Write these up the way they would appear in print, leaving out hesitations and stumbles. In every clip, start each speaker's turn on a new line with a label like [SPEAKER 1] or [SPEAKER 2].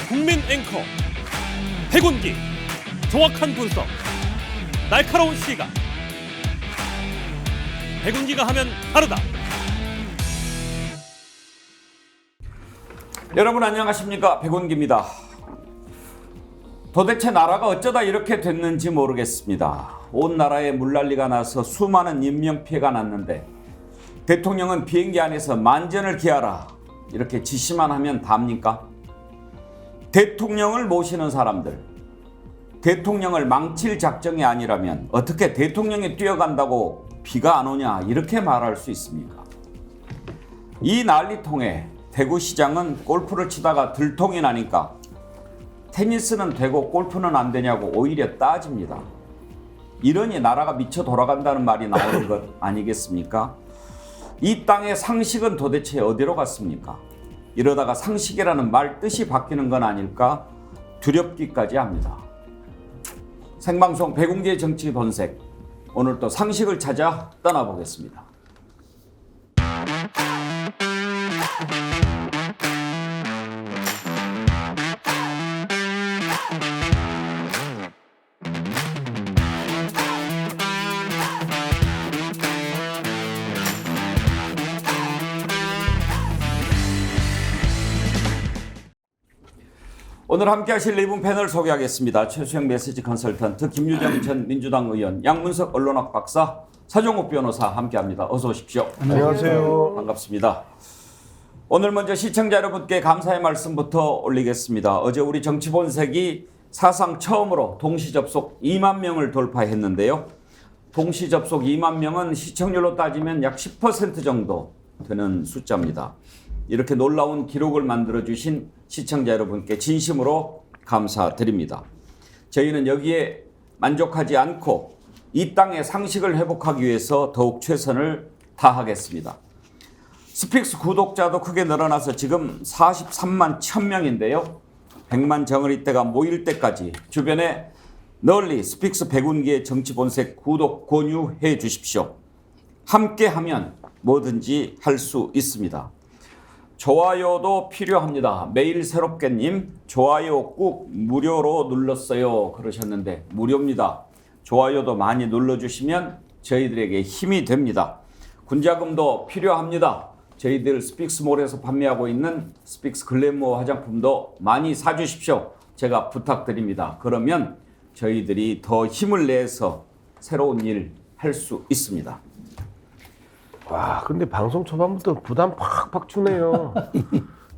[SPEAKER 1] 국민 앵커 백운기, 정확한 분석, 날카로운 시각. 백운기가 하면 다르다.
[SPEAKER 2] 여러분 안녕하십니까, 백운기입니다. 도대체 나라가 어쩌다 이렇게 됐는지 모르겠습니다. 온 나라에 물난리가 나서 수많은 인명피해가 났는데 대통령은 비행기 안에서 만전을 기하라 이렇게 지시만 하면 답니까? 대통령을 모시는 사람들, 대통령을 망칠 작정이 아니라면 어떻게 대통령이 뛰어간다고 비가 안 오냐 이렇게 말할 수 있습니까? 이 난리통에 대구시장은 골프를 치다가 들통이 나니까 테니스는 되고 골프는 안 되냐고 오히려 따집니다. 이러니 나라가 미쳐 돌아간다는 말이 나오는 것 아니겠습니까? 이 땅의 상식은 도대체 어디로 갔습니까? 이러다가 상식이라는 말 뜻이 바뀌는 건 아닐까 두렵기까지 합니다. 생방송 백운기의 정치 본색, 오늘 또 상식을 찾아 떠나보겠습니다. 오늘 함께 하실 네 분 패널 소개하겠습니다. 최수영 메시지 컨설턴트, 김유정 전 민주당 의원, 양문석 언론학 박사, 서정욱 변호사 함께합니다. 어서 오십시오.
[SPEAKER 3] 안녕하세요.
[SPEAKER 2] 반갑습니다. 오늘 먼저 시청자 여러분께 감사의 말씀부터 올리겠습니다. 어제 우리 정치본색이 사상 처음으로 동시 접속 2만 명을 돌파했는데요. 동시 접속 2만 명은 시청률로 따지면 약 10% 정도 되는 숫자입니다. 이렇게 놀라운 기록을 만들어주신 시청자 여러분께 진심으로 감사드립니다. 저희는 여기에 만족하지 않고 이 땅의 상식을 회복하기 위해서 더욱 최선을 다하겠습니다. 스픽스 구독자도 크게 늘어나서 지금 43만 1000명인데요. 100만 정어리대가 모일 때까지 주변에 널리 스픽스 백운기의 정치본색 구독 권유해 주십시오. 함께하면 뭐든지 할 수 있습니다. 좋아요도 필요합니다. 매일 새롭게님, 좋아요 꾹 무료로 눌렀어요 그러셨는데 무료입니다. 좋아요도 많이 눌러주시면 저희들에게 힘이 됩니다. 군자금도 필요합니다. 저희들 스픽스몰에서 판매하고 있는 스픽스 글래머 화장품도 많이 사주십시오. 제가 부탁드립니다. 그러면 저희들이 더 힘을 내서 새로운 일 할 수 있습니다.
[SPEAKER 3] 와, 근데 방송 초반부터 부담 팍팍 주네요.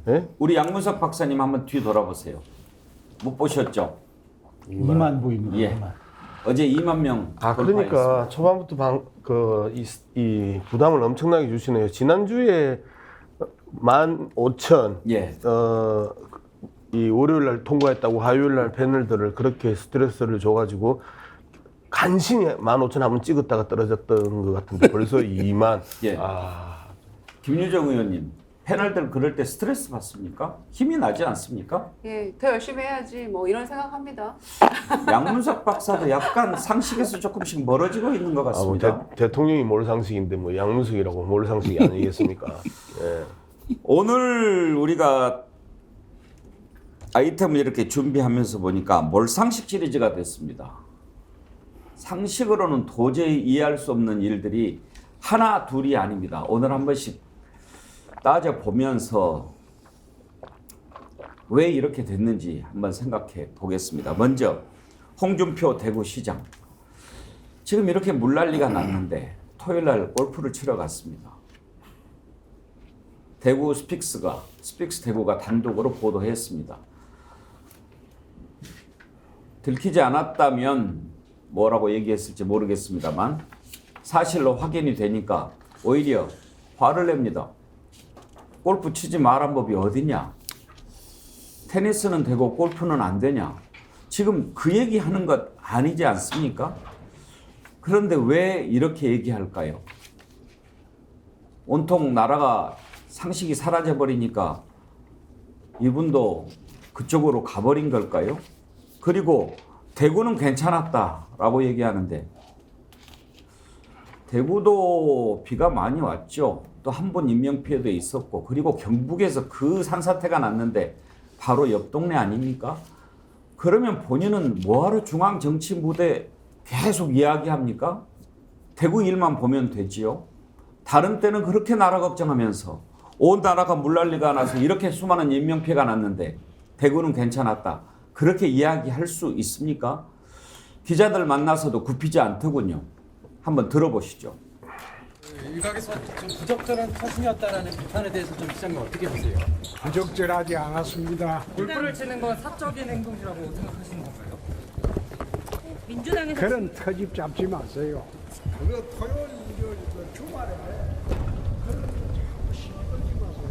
[SPEAKER 3] 네?
[SPEAKER 2] 우리 양문석 박사님 한번 뒤 돌아보세요. 못 보셨죠?
[SPEAKER 4] 2만 보입니다.
[SPEAKER 2] 예.
[SPEAKER 4] 2만.
[SPEAKER 2] 어제 2만 명
[SPEAKER 3] 그러니까 초반부터 이 부담을 엄청나게 주시네요. 지난주에 15,000
[SPEAKER 2] 예.
[SPEAKER 3] 이 월요일 날 통과했다고 화요일 날 패널들을 그렇게 스트레스를 줘가지고 간신히 15,000 한번 찍었다가 떨어졌던 것 같은데 벌써 2만.
[SPEAKER 2] 예. 김유정 의원님, 패널들 그럴 때 스트레스 받습니까? 힘이 나지 않습니까?
[SPEAKER 5] 예, 더 열심히 해야지 뭐 이런 생각합니다.
[SPEAKER 2] 양문석 박사도 약간 상식에서 조금씩 멀어지고 있는 것 같습니다.
[SPEAKER 3] 대통령이 뭘 상식인데 뭐 양문석이라고 뭘 상식이 아니겠습니까? 예.
[SPEAKER 2] 오늘 우리가 아이템을 이렇게 준비하면서 보니까 몰상식 시리즈가 됐습니다. 상식으로는 도저히 이해할 수 없는 일들이 하나 둘이 아닙니다. 오늘 한 번씩 따져보면서 왜 이렇게 됐는지 한번 생각해 보겠습니다. 먼저 홍준표 대구시장. 지금 이렇게 물난리가 났는데 토요일 날 골프를 치러 갔습니다. 대구 스픽스 대구가 단독으로 보도했습니다. 들키지 않았다면 뭐라고 얘기했을지 모르겠습니다만 사실로 확인이 되니까 오히려 화를 냅니다. 골프 치지 말란 법이 어디냐? 테니스는 되고 골프는 안 되냐? 지금 그 얘기하는 것 아니지 않습니까? 그런데 왜 이렇게 얘기할까요? 온통 나라가 상식이 사라져버리니까 이분도 그쪽으로 가버린 걸까요? 그리고 대구는 괜찮았다라고 얘기하는데 대구도 비가 많이 왔죠. 또 한 번 인명피해도 있었고, 그리고 경북에서 그 산사태가 났는데 바로 옆 동네 아닙니까? 그러면 본인은 뭐하러 중앙 정치 무대 계속 이야기합니까? 대구 일만 보면 되지요. 다른 때는 그렇게 나라 걱정하면서 온 나라가 물난리가 나서 이렇게 수많은 인명피해가 났는데 대구는 괜찮았다. 그렇게 이야기할 수 있습니까? 기자들 만나서도 굽히지 않더군요. 한번 들어보시죠.
[SPEAKER 6] 일각에서 좀 부적절한 타순이었다라는 비판에 대해서 좀 시장님 어떻게 보세요?
[SPEAKER 7] 부적절하지 않았습니다.
[SPEAKER 6] 골프를 치는 건 사적인 행동이라고 생각하시는 건가요?
[SPEAKER 8] 민주당에서
[SPEAKER 7] 그런 터집 잡지 마세요. 그거 토요일 주말에 그런 거 자꾸 시끄러지 마세요.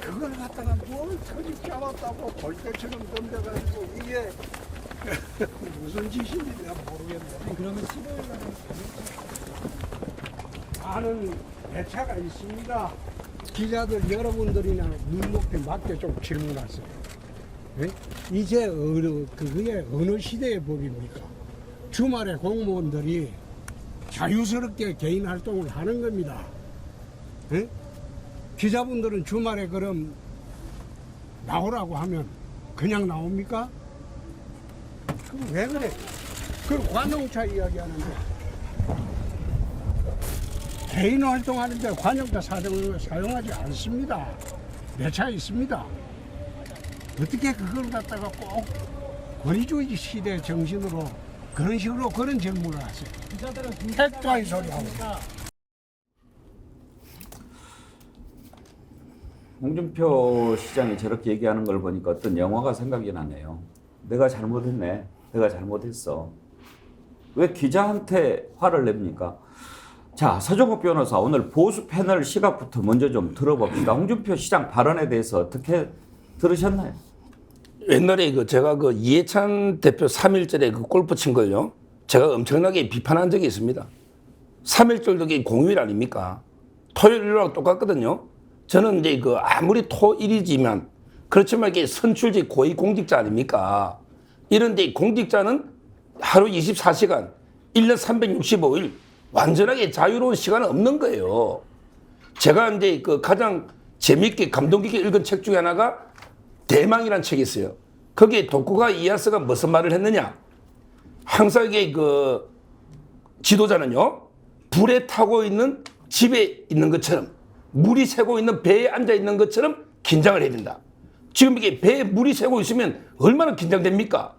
[SPEAKER 7] 그걸 갖다가 뭘 터집 잡았다고 볼 때처럼 덤벼가지고 이게 무슨 짓인지 내가 모르겠네.
[SPEAKER 6] 그러면 15일 날은
[SPEAKER 7] 아는 대차가 있습니다. 기자들 여러분들이나 눈높이 맞게 좀 질문하세요. 예? 이제 그게 어느 시대의 법입니까? 주말에 공무원들이 자유스럽게 개인 활동을 하는 겁니다. 예? 기자분들은 주말에 그럼 나오라고 하면 그냥 나옵니까? 그럼 왜 그래? 그럼 관용차 이야기하는데 개인 활동하는데 관용차 사용하지 않습니다. 내 차에 있습니다. 어떻게 그걸 갖다가 꼭 권위주의 시대 정신으로 그런 식으로 그런 질문을 하세요. 택도의 소리하고.
[SPEAKER 2] 홍준표 시장이 저렇게 얘기하는 걸 보니까 어떤 영화가 생각이 나네요. 내가 잘못했네. 내가 잘못했어. 왜 기자한테 화를 냅니까? 자, 서정욱 변호사 오늘 보수 패널 시각부터 먼저 좀 들어봅시다. 홍준표 시장 발언에 대해서 어떻게 들으셨나요?
[SPEAKER 9] 옛날에 제가 이해찬 대표 3.1절에 골프 친 걸요. 제가 엄청나게 비판한 적이 있습니다. 3.1절도 공휴일 아닙니까? 토요일이랑 똑같거든요. 저는 이제 아무리 토일이지만 그렇지만 이게 선출직 고위공직자 아닙니까? 이런데 공직자는 하루 24시간, 1년 365일 완전하게 자유로운 시간은 없는 거예요. 제가 이제 가장 재밌게 감동 깊게 읽은 책 중에 하나가 대망이라는 책이 있어요. 거기에 도쿠가 이에야스가 무슨 말을 했느냐? 항상 이게 지도자는요, 불에 타고 있는 집에 있는 것처럼 물이 새고 있는 배에 앉아 있는 것처럼 긴장을 해야 된다. 지금 이게 배에 물이 새고 있으면 얼마나 긴장됩니까?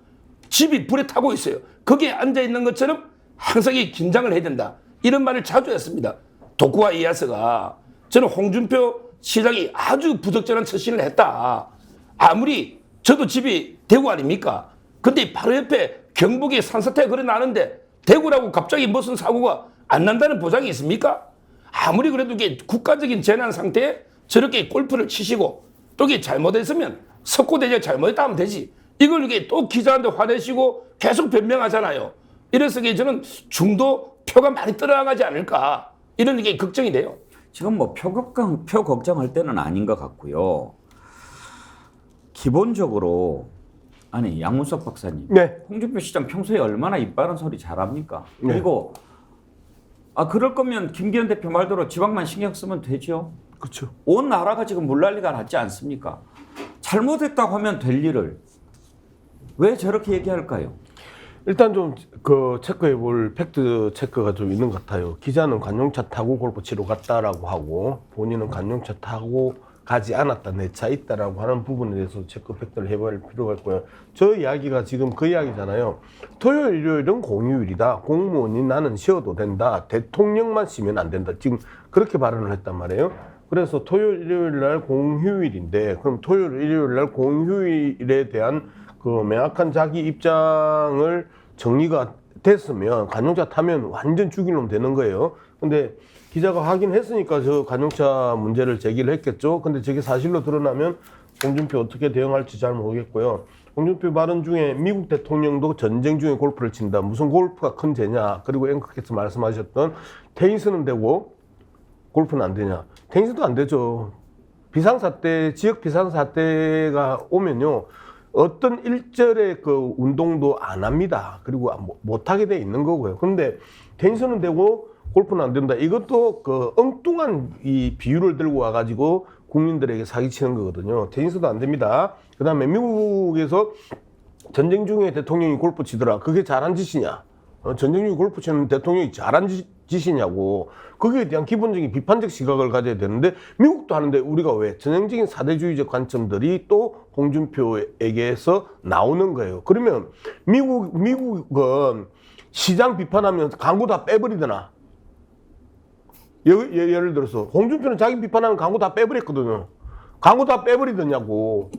[SPEAKER 9] 집이 불에 타고 있어요. 거기에 앉아 있는 것처럼 항상 긴장을 해야 된다. 이런 말을 자주 했습니다. 도쿠가 이에야스가. 저는 홍준표 시장이 아주 부적절한 처신을 했다. 아무리 저도 집이 대구 아닙니까? 근데 바로 옆에 경북에 산사태가 그래 나는데 대구라고 갑자기 무슨 사고가 안 난다는 보장이 있습니까? 아무리 그래도 이게 국가적인 재난 상태에 저렇게 골프를 치시고 또 이게 잘못했으면 석고대죄 잘못했다 하면 되지. 이걸 이게 또 기자한테 화내시고 계속 변명하잖아요. 이래서 저는 중도 표가 많이 떨어나가지 않을까 이런 게 걱정이 돼요.
[SPEAKER 2] 지금 표 걱정할 때는 아닌 것 같고요. 기본적으로 아니 양문석 박사님,
[SPEAKER 3] 네.
[SPEAKER 2] 홍준표 시장 평소에 얼마나 입 바른 소리 잘합니까?
[SPEAKER 3] 네.
[SPEAKER 2] 그리고 그럴 거면 김기현 대표 말대로 지방만 신경 쓰면 되죠.
[SPEAKER 3] 그렇죠.
[SPEAKER 2] 온 나라가 지금 물난리가 났지 않습니까? 잘못했다고 하면 될 일을 왜 저렇게 얘기할까요?
[SPEAKER 3] 일단 좀 체크해 볼 팩트 체크가 좀 있는 것 같아요. 기자는 관용차 타고 골프 치러 갔다라고 하고 본인은 관용차 타고 가지 않았다, 내 차 있다라고 하는 부분에 대해서 체크 팩트를 해볼 필요가 있고요. 저 이야기가 지금 그 이야기잖아요. 토요일, 일요일은 공휴일이다. 공무원이 나는 쉬어도 된다. 대통령만 쉬면 안 된다. 지금 그렇게 발언을 했단 말이에요. 그래서 토요일, 일요일 날 공휴일인데 그럼 토요일, 일요일 날 공휴일에 대한 명확한 자기 입장을 정리가 됐으면 관용차 타면 완전 죽이놈 되는 거예요. 근데 기자가 확인했으니까 저 관용차 문제를 제기를 했겠죠. 근데 저게 사실로 드러나면 홍준표 어떻게 대응할지 잘 모르겠고요. 홍준표 발언 중에 미국 대통령도 전쟁 중에 골프를 친다. 무슨 골프가 큰 죄냐. 그리고 앵커께서 말씀하셨던 테니스는 되고 골프는 안 되냐. 테니스도 안 되죠. 비상사태, 지역 비상사태가 오면요. 어떤 일절의 운동도 안 합니다. 그리고 못하게 돼 있는 거고요. 그런데 테니스는 되고 골프는 안 된다. 이것도 엉뚱한 이 비유를 들고 와가지고 국민들에게 사기치는 거거든요. 테니스도 안 됩니다. 그다음에 미국에서 전쟁 중에 대통령이 골프 치더라. 그게 잘한 짓이냐? 전쟁 중에 골프 치는 대통령이 잘한 짓이냐고. 거기에 대한 기본적인 비판적 시각을 가져야 되는데 미국도 하는데 우리가 왜 전형적인 사대주의적 관점들이 또 홍준표에게서 나오는 거예요. 그러면 미국은 시장 비판하면 광고 다 빼버리더나. 예를 들어서 홍준표는 자기 비판하면 광고 다 빼버렸거든요. 광고 다 빼버리더냐고.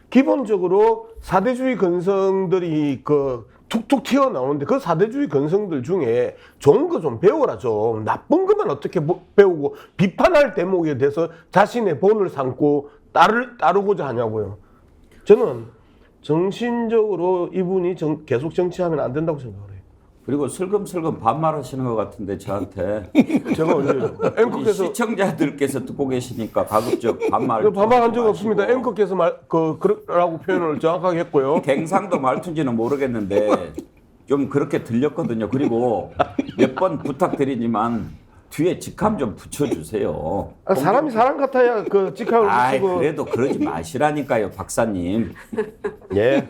[SPEAKER 3] 기본적으로 사대주의 근성들이 툭툭 튀어나오는데 그 사대주의 근성들 중에 좋은 거 좀 배워라 좀. 나쁜 것만 어떻게 배우고 비판할 대목에 대해서 자신의 본을 삼고 따르고자 하냐고요. 저는 정신적으로 이분이 계속 정치하면 안 된다고 생각을 해요.
[SPEAKER 2] 그리고 슬금슬금 반말하시는 것 같은데 저한테
[SPEAKER 3] 제가 언제요? 앵커께서
[SPEAKER 2] 시청자들께서 듣고 계시니까 가급적 반말
[SPEAKER 3] 반말한 적 없습니다. 앵커께서 그라고 표현을 정확하게 했고요.
[SPEAKER 2] 갱상도 말투인지는 모르겠는데 좀 그렇게 들렸거든요. 그리고 몇 번 부탁드리지만 뒤에 직함 좀 붙여주세요.
[SPEAKER 3] 사람이 사람 같아야 그 직함을
[SPEAKER 2] 아이,
[SPEAKER 3] 붙이고.
[SPEAKER 2] 그래도 그러지 마시라니까요, 박사님.
[SPEAKER 3] 예.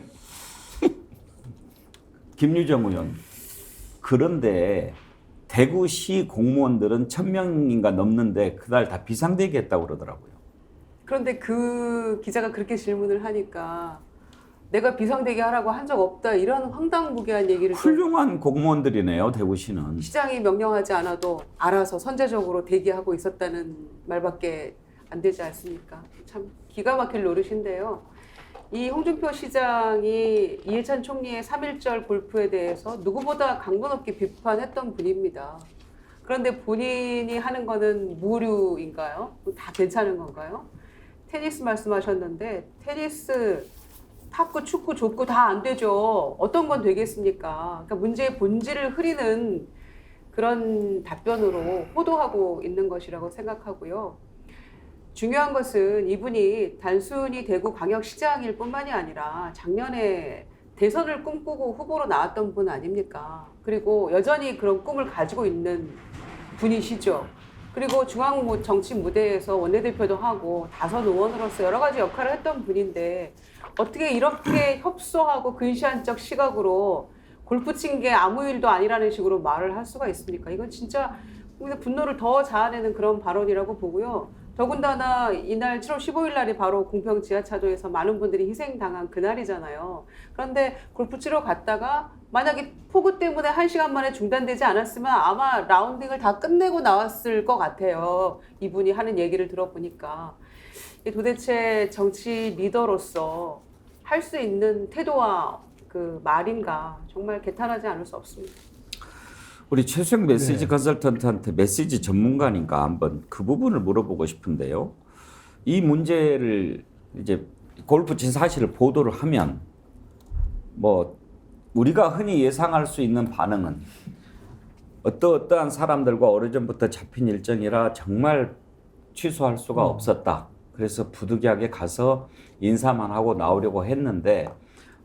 [SPEAKER 2] 김유정 의원. 그런데 대구시 공무원들은 1000명인가 넘는데 그날 다 비상대기했다고 그러더라고요.
[SPEAKER 5] 그런데 그 기자가 그렇게 질문을 하니까 내가 비상대기 하라고 한 적 없다 이런 황당무계한 얘기를 또
[SPEAKER 2] 훌륭한 공무원들이네요, 대구시는.
[SPEAKER 5] 시장이 명령하지 않아도 알아서 선제적으로 대기하고 있었다는 말밖에 안 되지 않습니까? 참 기가 막힐 노릇인데요. 이 홍준표 시장이 이해찬 총리의 3.1절 골프에 대해서 누구보다 강도 높게 비판했던 분입니다. 그런데 본인이 하는 거는 무류인가요? 다 괜찮은 건가요? 테니스 말씀하셨는데 테니스, 탁구, 축구, 족구 다 안 되죠. 어떤 건 되겠습니까? 그러니까 문제의 본질을 흐리는 그런 답변으로 호도하고 있는 것이라고 생각하고요. 중요한 것은 이분이 단순히 대구 광역시장일 뿐만이 아니라 작년에 대선을 꿈꾸고 후보로 나왔던 분 아닙니까? 그리고 여전히 그런 꿈을 가지고 있는 분이시죠. 그리고 중앙 정치 무대에서 원내대표도 하고 다선 의원으로서 여러 가지 역할을 했던 분인데 어떻게 이렇게 협소하고 근시안적 시각으로 골프 친 게 아무 일도 아니라는 식으로 말을 할 수가 있습니까? 이건 진짜 분노를 더 자아내는 그런 발언이라고 보고요. 더군다나 이날 7월 15일 날이 바로 공평 지하차도에서 많은 분들이 희생당한 그날이잖아요. 그런데 골프 치러 갔다가 만약에 폭우 때문에 1시간 만에 중단되지 않았으면 아마 라운딩을 다 끝내고 나왔을 것 같아요. 이분이 하는 얘기를 들어보니까. 도대체 정치 리더로서 할 수 있는 태도와 그 말인가 정말 개탄하지 않을 수 없습니다.
[SPEAKER 2] 우리 최수영 메시지 컨설턴트한테 메시지 전문가니까 한번 그 부분을 물어보고 싶은데요. 이 문제를 이제 골프 친 사실을 보도를 하면 뭐 우리가 흔히 예상할 수 있는 반응은 어떠한 사람들과 오래전부터 잡힌 일정이라 정말 취소할 수가 없었다. 그래서 부득이하게 가서 인사만 하고 나오려고 했는데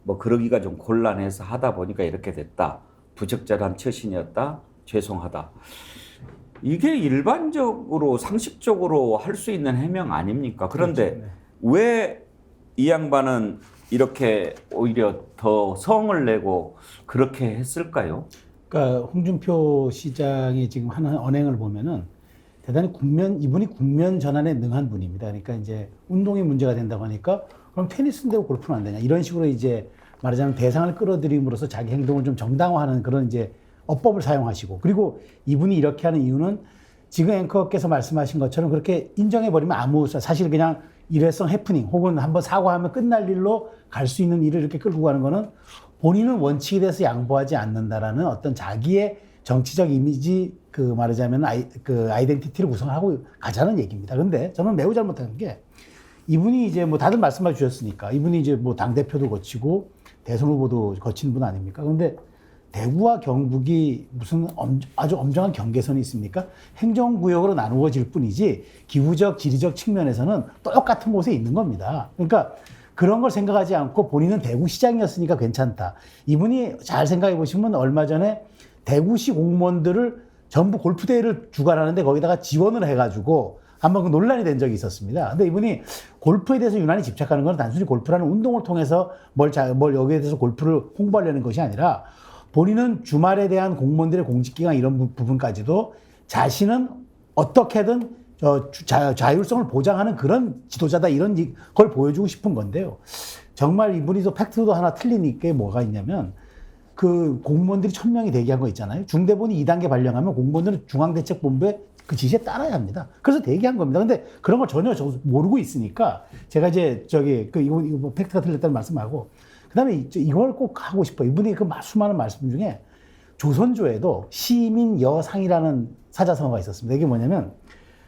[SPEAKER 2] 뭐 그러기가 좀 곤란해서 하다 보니까 이렇게 됐다. 부적절한 처신이었다. 죄송하다. 이게 일반적으로 상식적으로 할 수 있는 해명 아닙니까? 그런데
[SPEAKER 4] 그렇죠. 네.
[SPEAKER 2] 왜 이 양반은 이렇게 오히려 더 성을 내고 그렇게 했을까요?
[SPEAKER 4] 그러니까 홍준표 시장이 지금 하는 언행을 보면은 대단히 이분이 국면 전환에 능한 분입니다. 그러니까 이제 운동이 문제가 된다고 하니까 그럼 테니스인데 왜 골프는 안 되냐 이런 식으로 이제 말하자면 대상을 끌어들임으로써 자기 행동을 좀 정당화하는 그런 이제 어법을 사용하시고 그리고 이분이 이렇게 하는 이유는 지금 앵커께서 말씀하신 것처럼 그렇게 인정해버리면 아무 사실 그냥 일회성 해프닝 혹은 한번 사과하면 끝날 일로 갈 수 있는 일을 이렇게 끌고 가는 거는 본인은 원칙에 대해서 양보하지 않는다라는 어떤 자기의 정치적 이미지 그 말하자면 아이덴티티를 구성하고 가자는 얘기입니다. 그런데 저는 매우 잘못한 게 이분이 이제 뭐 다들 말씀해 주셨으니까 이분이 이제 뭐 당대표도 거치고 대선 후보도 거친 분 아닙니까? 그런데 대구와 경북이 무슨 아주 엄정한 경계선이 있습니까? 행정구역으로 나누어질 뿐이지 기후적, 지리적 측면에서는 똑같은 곳에 있는 겁니다. 그러니까 그런 걸 생각하지 않고 본인은 대구시장이었으니까 괜찮다. 이분이 잘 생각해 보시면 얼마 전에 대구시 공무원들을 전부 골프대회를 주관하는데 거기다가 지원을 해가지고 한번 그 논란이 된 적이 있었습니다. 근데 이분이 골프에 대해서 유난히 집착하는 건 단순히 골프라는 운동을 통해서 뭘 여기에 대해서 골프를 홍보하려는 것이 아니라 본인은 주말에 대한 공무원들의 공직기강 이런 부분까지도 자신은 어떻게든 자율성을 보장하는 그런 지도자다 이런 걸 보여주고 싶은 건데요. 정말 이분이 또 팩트도 하나 틀린 게 뭐가 있냐면 그 공무원들이 1000명이 대기한 거 있잖아요. 중대본이 2단계 발령하면 공무원들은 중앙대책본부에 그 지시에 따라야 합니다. 그래서 대기한 겁니다. 근데 그런 걸 전혀 모르고 있으니까 제가 이제 이거 팩트가 틀렸다는 말씀하고 그다음에 이걸 꼭 하고 싶어요. 이분이 그 수많은 말씀 중에 조선조에도 시민 여상이라는 사자성어가 있었습니다. 이게 뭐냐면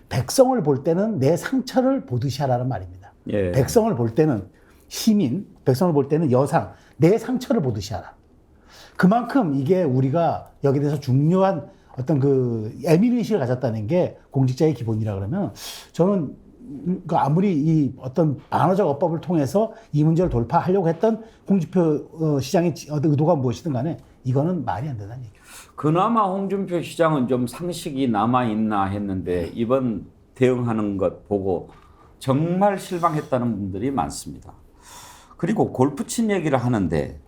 [SPEAKER 4] 백성을 볼 때는 내 상처를 보듯이 하라는 말입니다.
[SPEAKER 2] 예.
[SPEAKER 4] 백성을 볼 때는 시민, 백성을 볼 때는 여상, 내 상처를 보듯이 하라. 그만큼 이게 우리가 여기에 대해서 중요한 어떤 그 애민의식을 가졌다는 게 공직자의 기본이라 그러면 저는 아무리 이 어떤 반어적 어법을 통해서 이 문제를 돌파하려고 했던 홍준표 시장의 의도가 무엇이든 간에 이거는 말이 안 된다는 얘기죠.
[SPEAKER 2] 그나마 홍준표 시장은 좀 상식이 남아있나 했는데 이번 대응하는 것 보고 정말 실망했다는 분들이 많습니다. 그리고 골프 친 얘기를 하는데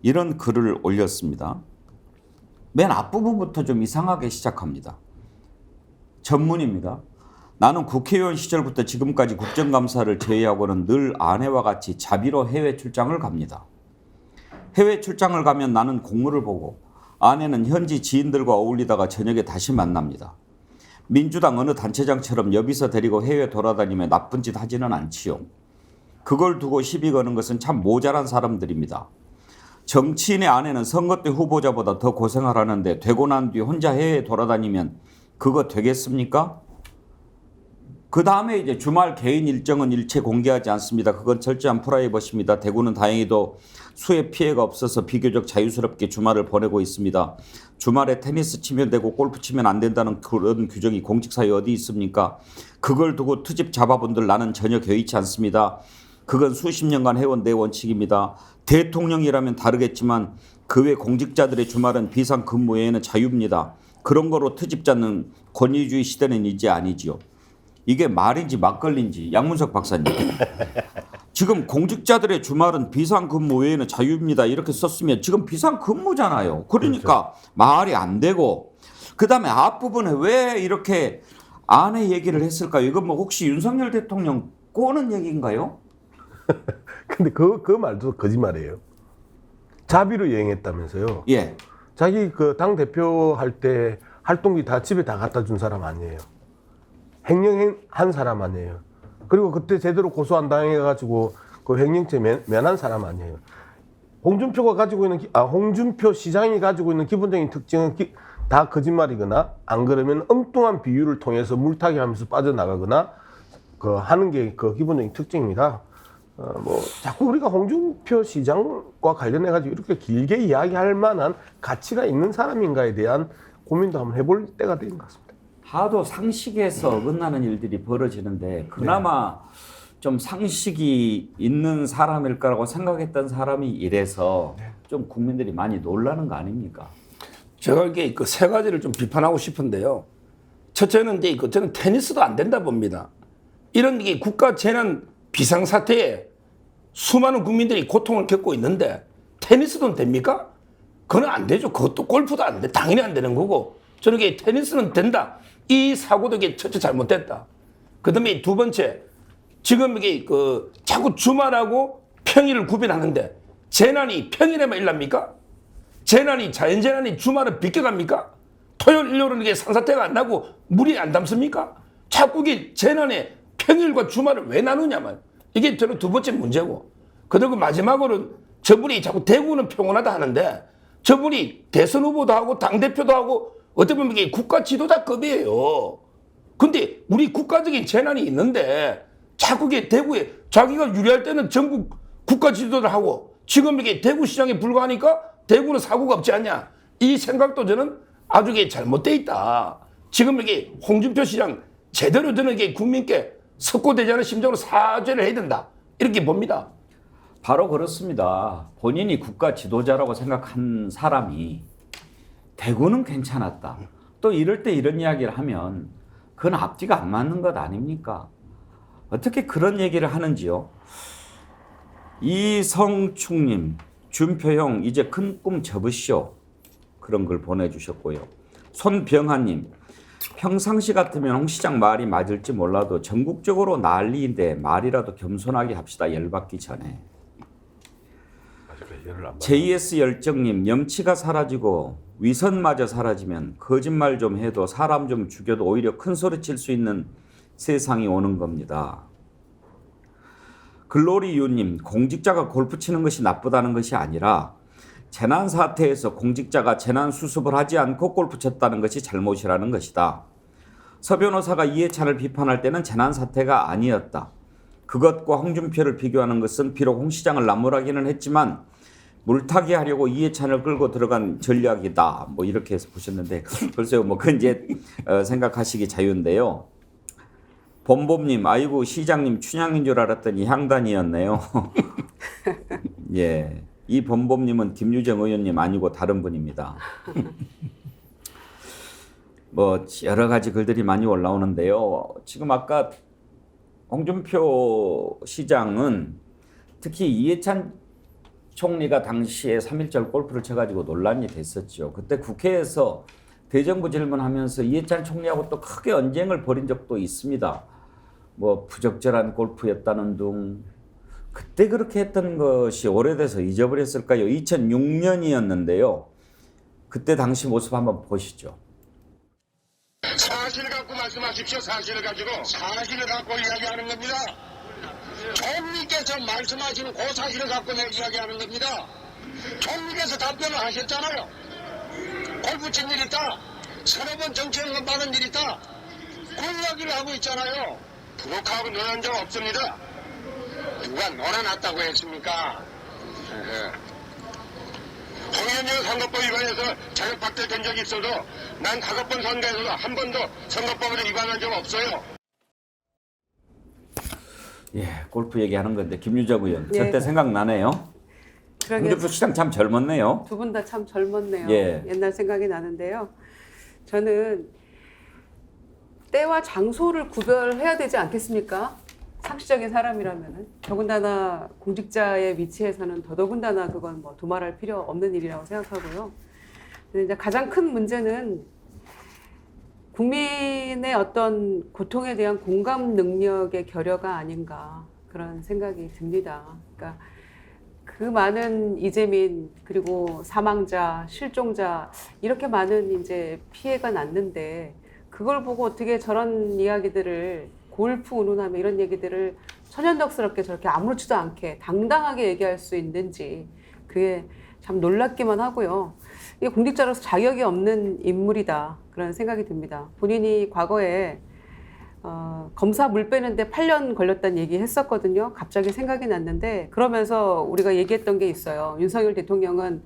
[SPEAKER 2] 이런 글을 올렸습니다. 맨 앞부분부터 좀 이상하게 시작합니다. 전문입니다. 나는 국회의원 시절부터 지금까지 국정감사를 제외하고는 늘 아내와 같이 자비로 해외 출장을 갑니다. 해외 출장을 가면 나는 공무를 보고 아내는 현지 지인들과 어울리다가 저녁에 다시 만납니다. 민주당 어느 단체장처럼 여비서 데리고 해외 돌아다니며 나쁜 짓 하지는 않지요. 그걸 두고 시비 거는 것은 참 모자란 사람들입니다. 정치인의 아내는 선거 때 후보자보다 더 고생을 하는데 되고 난 뒤 혼자 해외 돌아다니면 그거 되겠습니까? 그 다음에 이제 주말 개인 일정은 일체 공개하지 않습니다. 그건 철저한 프라이버시입니다. 대구는 다행히도 수해 피해가 없어서 비교적 자유스럽게 주말을 보내고 있습니다. 주말에 테니스 치면 되고 골프 치면 안 된다는 그런 규정이 공직사회에 어디 있습니까? 그걸 두고 트집 잡아본들 나는 전혀 개의치 않습니다. 그건 수십 년간 해온 내 원칙입니다. 대통령이라면 다르겠지만 그 외 공직자들의 주말은 비상 근무 외에는 자유입니다. 그런 거로 트집 잡는 권위주의 시대는 이제 아니지요. 이게 말인지 막걸리인지 양문석 박사님. 지금 공직자들의 주말은 비상근무 외에는 자유입니다. 이렇게 썼으면 지금 비상근무잖아요. 그러니까 그렇죠. 말이 안 되고 그다음에 앞부분에 왜 이렇게 아내 얘기를 했을까요? 이건 뭐 혹시 윤석열 대통령 꼬는 얘기인가요?
[SPEAKER 3] 근데 그 말도 거짓말이에요. 자비로 여행했다면서요.
[SPEAKER 2] 예.
[SPEAKER 3] 자기 그 당 대표 할 때 활동비 다 집에 다 갖다 준 사람 아니에요. 횡령한 사람 아니에요. 그리고 그때 제대로 고소 안 당해가지고 그 횡령죄 면한 사람 아니에요. 홍준표 시장이 가지고 있는 기본적인 특징은 다 거짓말이거나 안 그러면 엉뚱한 비유를 통해서 물타기 하면서 빠져나가거나 그 하는 게 그 기본적인 특징입니다. 뭐 자꾸 우리가 홍준표 시장과 관련해 가지고 이렇게 길게 이야기할 만한 가치가 있는 사람인가에 대한 고민도 한번 해볼 때가 된 것 같습니다.
[SPEAKER 2] 하도 상식에서 어긋나는 일들이 벌어지는데 그나마 좀 상식이 있는 사람일까라고 생각했던 사람이 이래서 좀 국민들이 많이 놀라는 거 아닙니까?
[SPEAKER 9] 제가 이게 그 세 가지를 좀 비판하고 싶은데요. 첫째는 이제 저는 테니스도 안 된다 봅니다. 이런 게 국가 재난 비상사태에 수많은 국민들이 고통을 겪고 있는데 테니스도 됩니까? 그건 안 되죠. 그것도 골프도 안 돼. 당연히 안 되는 거고. 저는 이게 테니스는 된다. 이 사고도 이게 첫째 잘못됐다. 그 다음에 두 번째, 지금 이게 자꾸 주말하고 평일을 구별하는데 재난이 평일에만 일납니까? 재난이 자연재난이 주말을 비껴갑니까? 토요일, 일요일은 이게 산사태가 안 나고 물이 안 담습니까? 자꾸 이게 재난에 평일과 주말을 왜 나누냐면 이게 저는 두 번째 문제고. 그리고 마지막으로는 저분이 자꾸 대구는 평온하다 하는데 저분이 대선 후보도 하고 당대표도 하고 어떻게 보면 이게 국가 지도자급이에요. 근데 우리 국가적인 재난이 있는데 자꾸 이게 대구에 자기가 유리할 때는 전국 국가 지도를 하고 지금 이게 대구시장에 불과하니까 대구는 사고가 없지 않냐. 이 생각도 저는 아주 이게 잘못돼 있다. 지금 이게 홍준표 시장 제대로 저는 이게 국민께 석고되지 않은 심정으로 사죄를 해야 된다. 이렇게 봅니다.
[SPEAKER 2] 바로 그렇습니다. 본인이 국가 지도자라고 생각한 사람이 대구는 괜찮았다. 또 이럴 때 이런 이야기를 하면 그건 앞뒤가 안 맞는 것 아닙니까? 어떻게 그런 얘기를 하는지요? 이성충님, 준표형 이제 큰 꿈 접으시오. 그런 걸 보내주셨고요. 손병하님, 평상시 같으면 홍 시장 말이 맞을지 몰라도 전국적으로 난리인데 말이라도 겸손하게 합시다. 열받기 전에. JS 열정님, 염치가 사라지고 위선마저 사라지면 거짓말 좀 해도 사람 좀 죽여도 오히려 큰 소리 칠 수 있는 세상이 오는 겁니다. 글로리유님, 공직자가 골프 치는 것이 나쁘다는 것이 아니라 재난 사태에서 공직자가 재난 수습을 하지 않고 골프 쳤다는 것이 잘못이라는 것이다. 서 변호사가 이해찬을 비판할 때는 재난 사태가 아니었다. 그것과 홍준표를 비교하는 것은 비록 홍 시장을 나무라기는 했지만 물타기 하려고 이해찬을 끌고 들어간 전략이다. 뭐 이렇게 해서 보셨는데 글쎄요, 뭐 그건 이제 생각하시기 자유인데요. 범범님, 아이고 시장님 춘향인 줄 알았더니 향단이었네요. 예, 이 범범님은 김유정 의원님 아니고 다른 분입니다. 뭐 여러 가지 글들이 많이 올라오는데요. 지금 아까 홍준표 시장은 특히 이해찬 총리가 당시에 3.1절 골프를 쳐가지고 논란이 됐었죠. 그때 국회에서 대정부 질문하면서 이해찬 총리하고 또 크게 언쟁을 벌인 적도 있습니다. 뭐 부적절한 골프였다는 둥. 그때 그렇게 했던 것이 오래돼서 잊어버렸을까요? 2006년이었는데요. 그때 당시 모습 한번 보시죠.
[SPEAKER 8] 사실을 갖고 말씀하십시오. 사실을 가지고. 사실을 갖고 이야기하는 겁니다. 총리께서 말씀하시는 그 사실을 갖고 내가 이야기하는 겁니다. 총리께서 답변을 하셨잖아요. 골프 친 일 있다. 서너 번 정치연금 받은 일 있다. 그 이야기를 하고 있잖아요. 부록하고 논한 적 없습니다. 누가 논아놨다고 했습니까? 홍현영 선거법 위반해서 자격 박탈된 적이 있어도 난 5번 선거에서도 한 번도 선거법을 위반한 적 없어요.
[SPEAKER 2] 예, 골프 얘기하는 건데 김유정 의원
[SPEAKER 5] 네.
[SPEAKER 2] 저때 생각나네요. 홍준표 시장 참 젊었네요.
[SPEAKER 5] 두 분 다 참 젊었네요.
[SPEAKER 2] 예.
[SPEAKER 5] 옛날 생각이 나는데요. 저는 때와 장소를 구별해야 되지 않겠습니까? 상식적인 사람이라면은 더군다나 공직자의 위치에서는 더더군다나 그건 뭐 두말할 필요 없는 일이라고 생각하고요. 근데 이제 가장 큰 문제는 국민의 어떤 고통에 대한 공감 능력의 결여가 아닌가 그런 생각이 듭니다. 그러니까 그 많은 이재민 그리고 사망자, 실종자 이렇게 많은 이제 피해가 났는데 그걸 보고 어떻게 저런 이야기들을 골프 운운하며 이런 얘기들을 천연덕스럽게 저렇게 아무렇지도 않게 당당하게 얘기할 수 있는지 그게 참 놀랍기만 하고요. 이게 공직자로서 자격이 없는 인물이다 그런 생각이 듭니다. 본인이 과거에 검사 물 빼는데 8년 걸렸다는 얘기 했었거든요. 갑자기 생각이 났는데 그러면서 우리가 얘기했던 게 있어요. 윤석열 대통령은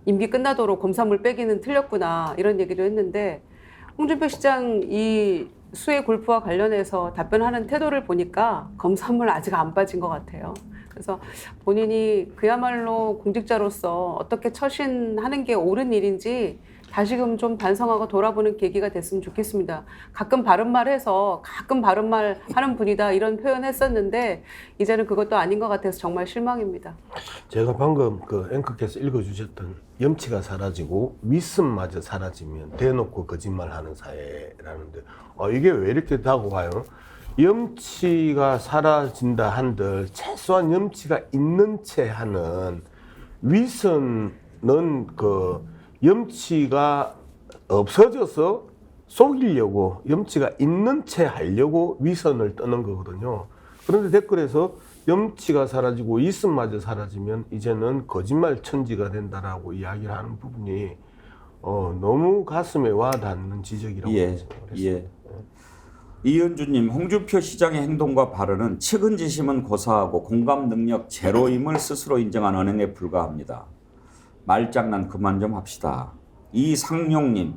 [SPEAKER 5] 임기 끝나도록 검사 물 빼기는 틀렸구나 이런 얘기를 했는데 홍준표 시장 이 수해 골프와 관련해서 답변하는 태도를 보니까 검사물 아직 안 빠진 것 같아요. 그래서 본인이 그야말로 공직자로서 어떻게 처신하는 게 옳은 일인지 다시금 좀 반성하고 돌아보는 계기가 됐으면 좋겠습니다. 가끔 바른말 해서 가끔 바른말 하는 분이다 이런 표현 했었는데 이제는 그것도 아닌 것 같아서 정말 실망입니다.
[SPEAKER 3] 제가 방금 그 앵커께서 읽어주셨던 염치가 사라지고 위선마저 사라지면 대놓고 거짓말하는 사회라는데 이게 왜 이렇게 다가와요? 염치가 사라진다 한들 최소한 염치가 있는 채 하는 위선은 그 염치가 없어져서 속이려고 염치가 있는 채 하려고 위선을 떠는 거거든요. 그런데 댓글에서 염치가 사라지고 위선마저 사라지면 이제는 거짓말 천지가 된다라고 이야기를 하는 부분이 너무 가슴에 와닿는 지적이라고 생각을 했습니다.
[SPEAKER 2] 예. 이은주님, 홍준표 시장의 행동과 발언은 측은지심은 고사하고 공감 능력 제로임을 스스로 인정한 언행에 불과합니다. 말장난 그만 좀 합시다. 이상용님,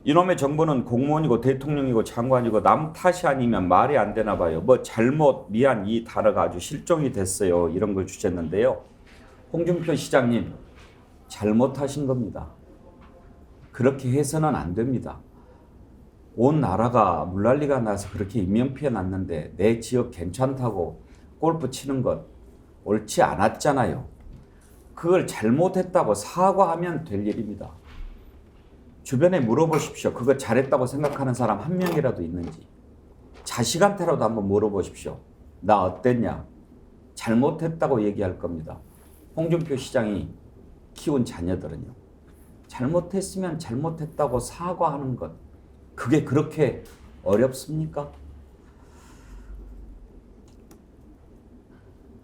[SPEAKER 2] 이놈의 정부는 공무원이고 대통령이고 장관이고 남 탓이 아니면 말이 안 되나 봐요. 뭐 잘못, 미안 이 단어가 아주 실종이 됐어요. 이런 걸 주셨는데요. 홍준표 시장님, 잘못하신 겁니다. 그렇게 해서는 안 됩니다. 온 나라가 물난리가 나서 그렇게 인명피해 났는데 내 지역 괜찮다고 골프 치는 것 옳지 않았잖아요. 그걸 잘못했다고 사과하면 될 일입니다. 주변에 물어보십시오. 그거 잘했다고 생각하는 사람 한 명이라도 있는지. 자식한테라도 한번 물어보십시오. 나 어땠냐? 잘못했다고 얘기할 겁니다. 홍준표 시장이 키운 자녀들은요. 잘못했으면 잘못했다고 사과하는 것. 그게 그렇게 어렵습니까?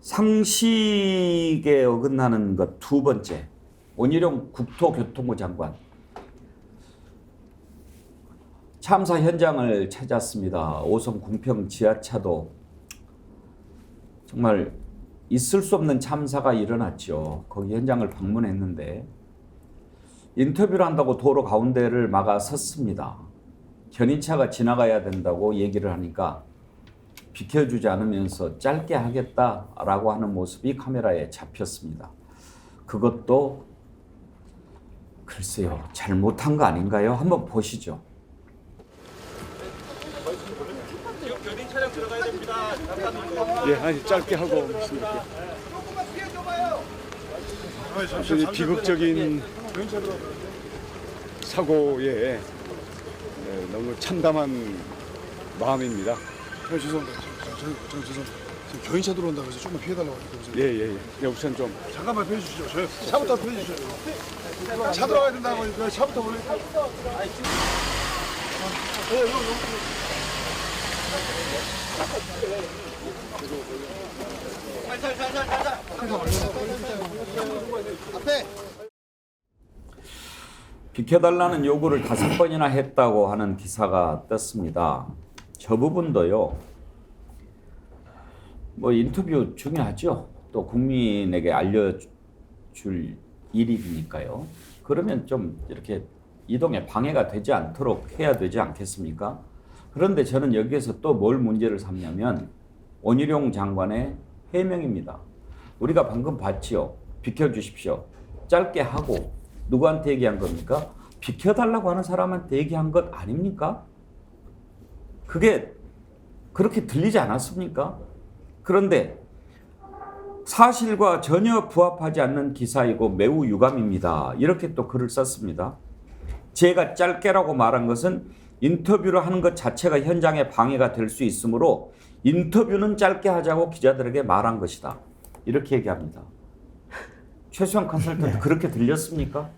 [SPEAKER 2] 상식에 어긋나는 것 두 번째. 원희룡 국토교통부 장관. 참사 현장을 찾았습니다. 5선 궁평 지하차도 정말 있을 수 없는 참사가 일어났죠. 거기 현장을 방문했는데 인터뷰를 한다고 도로 가운데를 막아 섰습니다. 견인차가 지나가야 된다고 얘기를 하니까 비켜주지 않으면서 짧게 하겠다라고 하는 모습이 카메라에 잡혔습니다. 그것도 글쎄요, 잘못한 거 아닌가요? 한번 보시죠.
[SPEAKER 10] 예, 아니 짧게 하고 있습니다. 아주 비극적인 사고에 너무 참담한 마음입니다.
[SPEAKER 7] 죄송합니다. 저 죄송합니다. 지금 견인차 들어온다고 해서 조금만 피해달라고 했거든요.
[SPEAKER 10] 예. 네, 우선 좀
[SPEAKER 7] 잠깐만 펴주시죠. 저희 차부터 펴주시죠. 차 들어가야 된다고 하니까 차부터 보내니까.
[SPEAKER 2] 비켜달라는 요구를 5번이나 했다고 하는 기사가 떴습니다. 저 부분도요. 뭐 인터뷰 중요하죠. 또 국민에게 알려줄 일이니까요. 그러면 좀 이렇게 이동에 방해가 되지 않도록 해야 되지 않겠습니까? 그런데 저는 여기에서 또 뭘 문제를 삼냐면 원희룡 장관의 해명입니다. 우리가 방금 봤지요. 비켜주십시오. 짧게 하고 누구한테 얘기한 겁니까? 비켜달라고 하는 사람한테 얘기한 것 아닙니까? 그게 그렇게 들리지 않았습니까? 그런데 사실과 전혀 부합하지 않는 기사이고 매우 유감입니다. 이렇게 또 글을 썼습니다. 제가 짧게라고 말한 것은 인터뷰를 하는 것 자체가 현장에 방해가 될 수 있으므로 인터뷰는 짧게 하자고 기자들에게 말한 것이다. 이렇게 얘기합니다. 최수영 컨설턴트 그렇게 들렸습니까?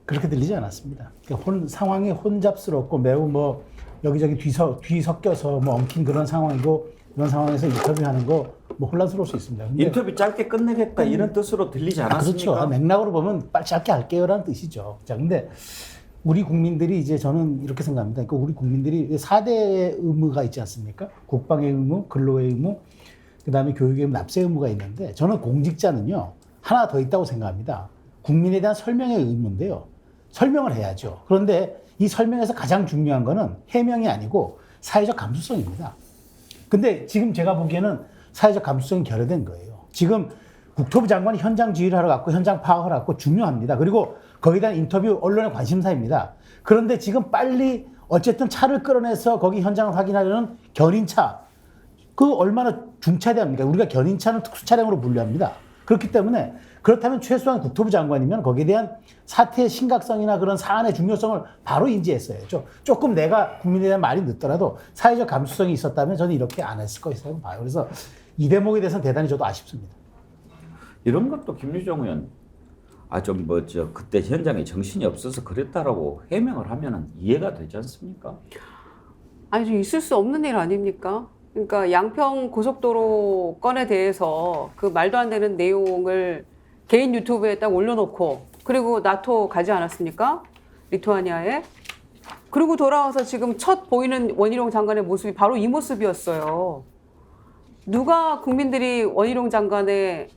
[SPEAKER 4] 그렇게 들리지 않았습니다. 그러니까 상황이 혼잡스럽고 매우 뭐 여기저기 뒤섞여서 뭐 엉킨 그런 상황이고 이런 상황에서 인터뷰하는 거 뭐 혼란스러울 수 있습니다. 근데
[SPEAKER 2] 인터뷰 짧게 끝내겠다 이런 뜻으로 들리지 않았습니까?
[SPEAKER 4] 그렇죠. 맥락으로 보면 짧게 할게요라는 뜻이죠. 자, 근데 우리 국민들이 이제 저는 이렇게 생각합니다. 그러니까 우리 국민들이 4대의 의무가 있지 않습니까? 국방의 의무, 근로의 의무, 그다음에 교육의 의무, 납세의 의무가 있는데 저는 공직자는요. 하나 더 있다고 생각합니다. 국민에 대한 설명의 의무인데요. 설명을 해야죠. 그런데 이 설명에서 가장 중요한 거는 해명이 아니고 사회적 감수성입니다. 근데 지금 제가 보기에는 사회적 감수성이 결여된 거예요. 지금 국토부 장관이 현장 지휘를 하러 갔고 현장 파악을 하고 중요합니다. 그리고 거기에 대한 인터뷰 언론의 관심사입니다. 그런데 지금 빨리 어쨌든 차를 끌어내서 거기 현장을 확인하려는 견인차, 그 얼마나 중차대합니까? 우리가 견인차는 특수 차량으로 분류합니다. 그렇기 때문에 그렇다면 최소한 국토부 장관이면 거기에 대한 사태의 심각성이나 그런 사안의 중요성을 바로 인지했어야죠. 조금 내가 국민에 대한 말이 늦더라도 사회적 감수성이 있었다면 저는 이렇게 안 했을 것이라고 봐요. 그래서 이 대목에 대해서는 대단히 저도 아쉽습니다.
[SPEAKER 2] 이런 것도 김유정 의원 그때 현장에 정신이 없어서 그랬다라고 해명을 하면은 이해가 되지 않습니까?
[SPEAKER 5] 아니, 좀 있을 수 없는 일 아닙니까? 그러니까 양평 고속도로 건에 대해서 그 말도 안 되는 내용을 개인 유튜브에 딱 올려놓고 그리고 나토 가지 않았습니까? 리투아니아에. 그리고 돌아와서 지금 첫 보이는 원희룡 장관의 모습이 바로 이 모습이었어요. 누가 국민들이 원희룡 장관의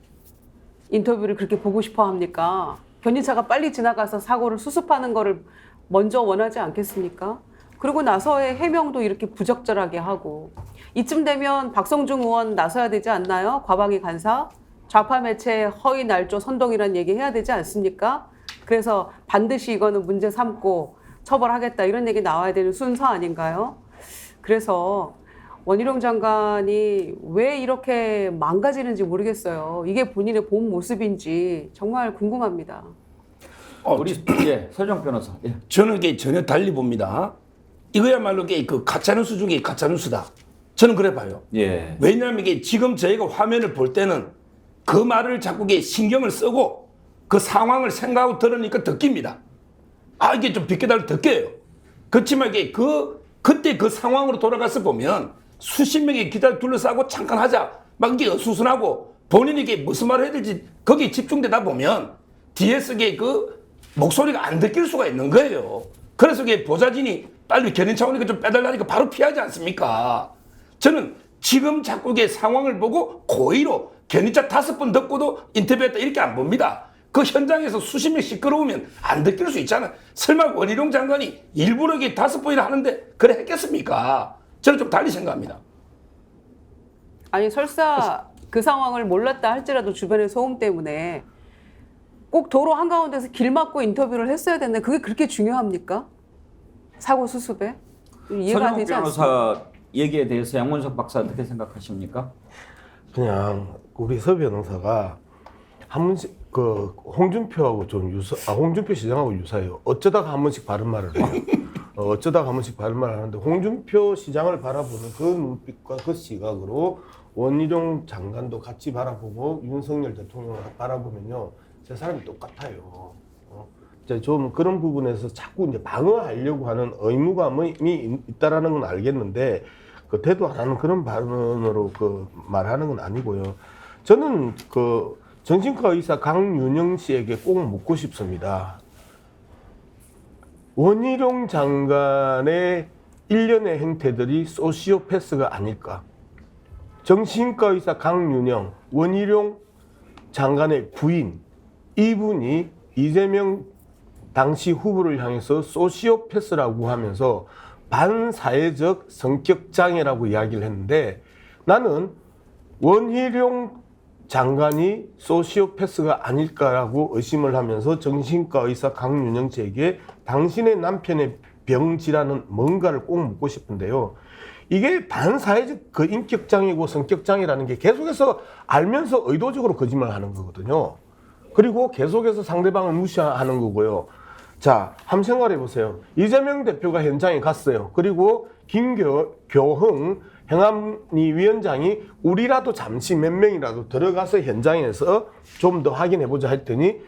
[SPEAKER 5] 인터뷰를 그렇게 보고 싶어 합니까? 견인차가 빨리 지나가서 사고를 수습하는 거를 먼저 원하지 않겠습니까? 그리고 나서의 해명도 이렇게 부적절하게 하고 이쯤 되면 박성중 의원 나서야 되지 않나요? 과방위 간사? 좌파 매체 허위 날조 선동이라는 얘기 해야 되지 않습니까? 그래서 반드시 이거는 문제 삼고 처벌하겠다 이런 얘기 나와야 되는 순서 아닌가요? 그래서 원희룡 장관이 왜 이렇게 망가지는지 모르겠어요. 이게 본인의 본 모습인지 정말 궁금합니다.
[SPEAKER 2] 우리 서정 변호사. 예.
[SPEAKER 9] 저는 이게 전혀 달리 봅니다. 이거야말로 그 가짜뉴스 중에 가짜뉴스다. 저는 그래 봐요.
[SPEAKER 2] 예.
[SPEAKER 9] 왜냐하면 이게 지금 저희가 화면을 볼 때는 그 말을 자꾸 신경을 쓰고 그 상황을 생각하고 들으니까 듣깁니다. 아, 이게 좀 비껴달라 듣겨요. 그렇지만 이게 그때 그 상황으로 돌아가서 보면 수십 명의 기자를 둘러싸고 잠깐 하자. 막 이게 어수선하고 본인이 이게 무슨 말을 해야 될지 거기에 집중되다 보면 뒤에서 그 목소리가 안 듣길 수가 있는 거예요. 그래서 이게 보좌진이 빨리 견인 차원이니까 좀 빼달라니까 바로 피하지 않습니까? 저는 지금 자꾸 이게 상황을 보고 고의로 견인차 5번 듣고도 인터뷰했다 이렇게 안 봅니다. 그 현장에서 수십 명 시끄러우면 안 듣길 수 있잖아요. 설마 원희룡 장관이 일부러 이게 5번이나 하는데 그래 했겠습니까? 저는 좀 달리 생각합니다.
[SPEAKER 5] 아니 설사 그 상황을 몰랐다 할지라도 주변의 소음 때문에 꼭 도로 한가운데서 길 막고 인터뷰를 했어야 되는데 그게 그렇게 중요합니까? 사고 수습에? 이해가
[SPEAKER 2] 서정욱
[SPEAKER 5] 되지 않습니다.
[SPEAKER 2] 변호사 얘기에 대해서 양문석 박사 어떻게 생각하십니까?
[SPEAKER 3] 그냥 우리 서 변호사가 한 번씩 그 홍준표하고 좀 홍준표 시장하고 유사해요. 어쩌다가 한 번씩 바른 말을 해요. 어쩌다가 한 번씩 바른 말을 하는데 홍준표 시장을 바라보는 그 눈빛과 그 시각으로 원희룡 장관도 같이 바라보고 윤석열 대통령을 바라보면요, 제 사람이 똑같아요. 이제 좀 그런 부분에서 자꾸 이제 방어하려고 하는 의무감이 있다라는 건 알겠는데 그 대도 안 하는 그런 발언으로 그 말하는 건 아니고요. 저는 그 정신과 의사 강윤영 씨에게 꼭 묻고 싶습니다. 원희룡 장관의 일련의 행태들이 소시오패스가 아닐까? 정신과 의사 강윤영, 원희룡 장관의 부인, 이분이 이재명 당시 후보를 향해서 소시오패스라고 하면서 반사회적 성격장애라고 이야기를 했는데, 나는 원희룡 장관이 소시오패스가 아닐까라고 의심을 하면서 정신과 의사 강윤영 씨에게 당신의 남편의 병질환은 뭔가를 꼭 묻고 싶은데요. 이게 반사회적 그 인격장애고 성격장애라는 게 계속해서 알면서 의도적으로 거짓말하는 거거든요. 그리고 계속해서 상대방을 무시하는 거고요. 자, 한번 생각해 보세요. 이재명 대표가 현장에 갔어요. 그리고 김교흥 행안위 위원장이 우리라도 잠시 몇 명이라도 들어가서 현장에서 좀 더 확인해 보자 했더니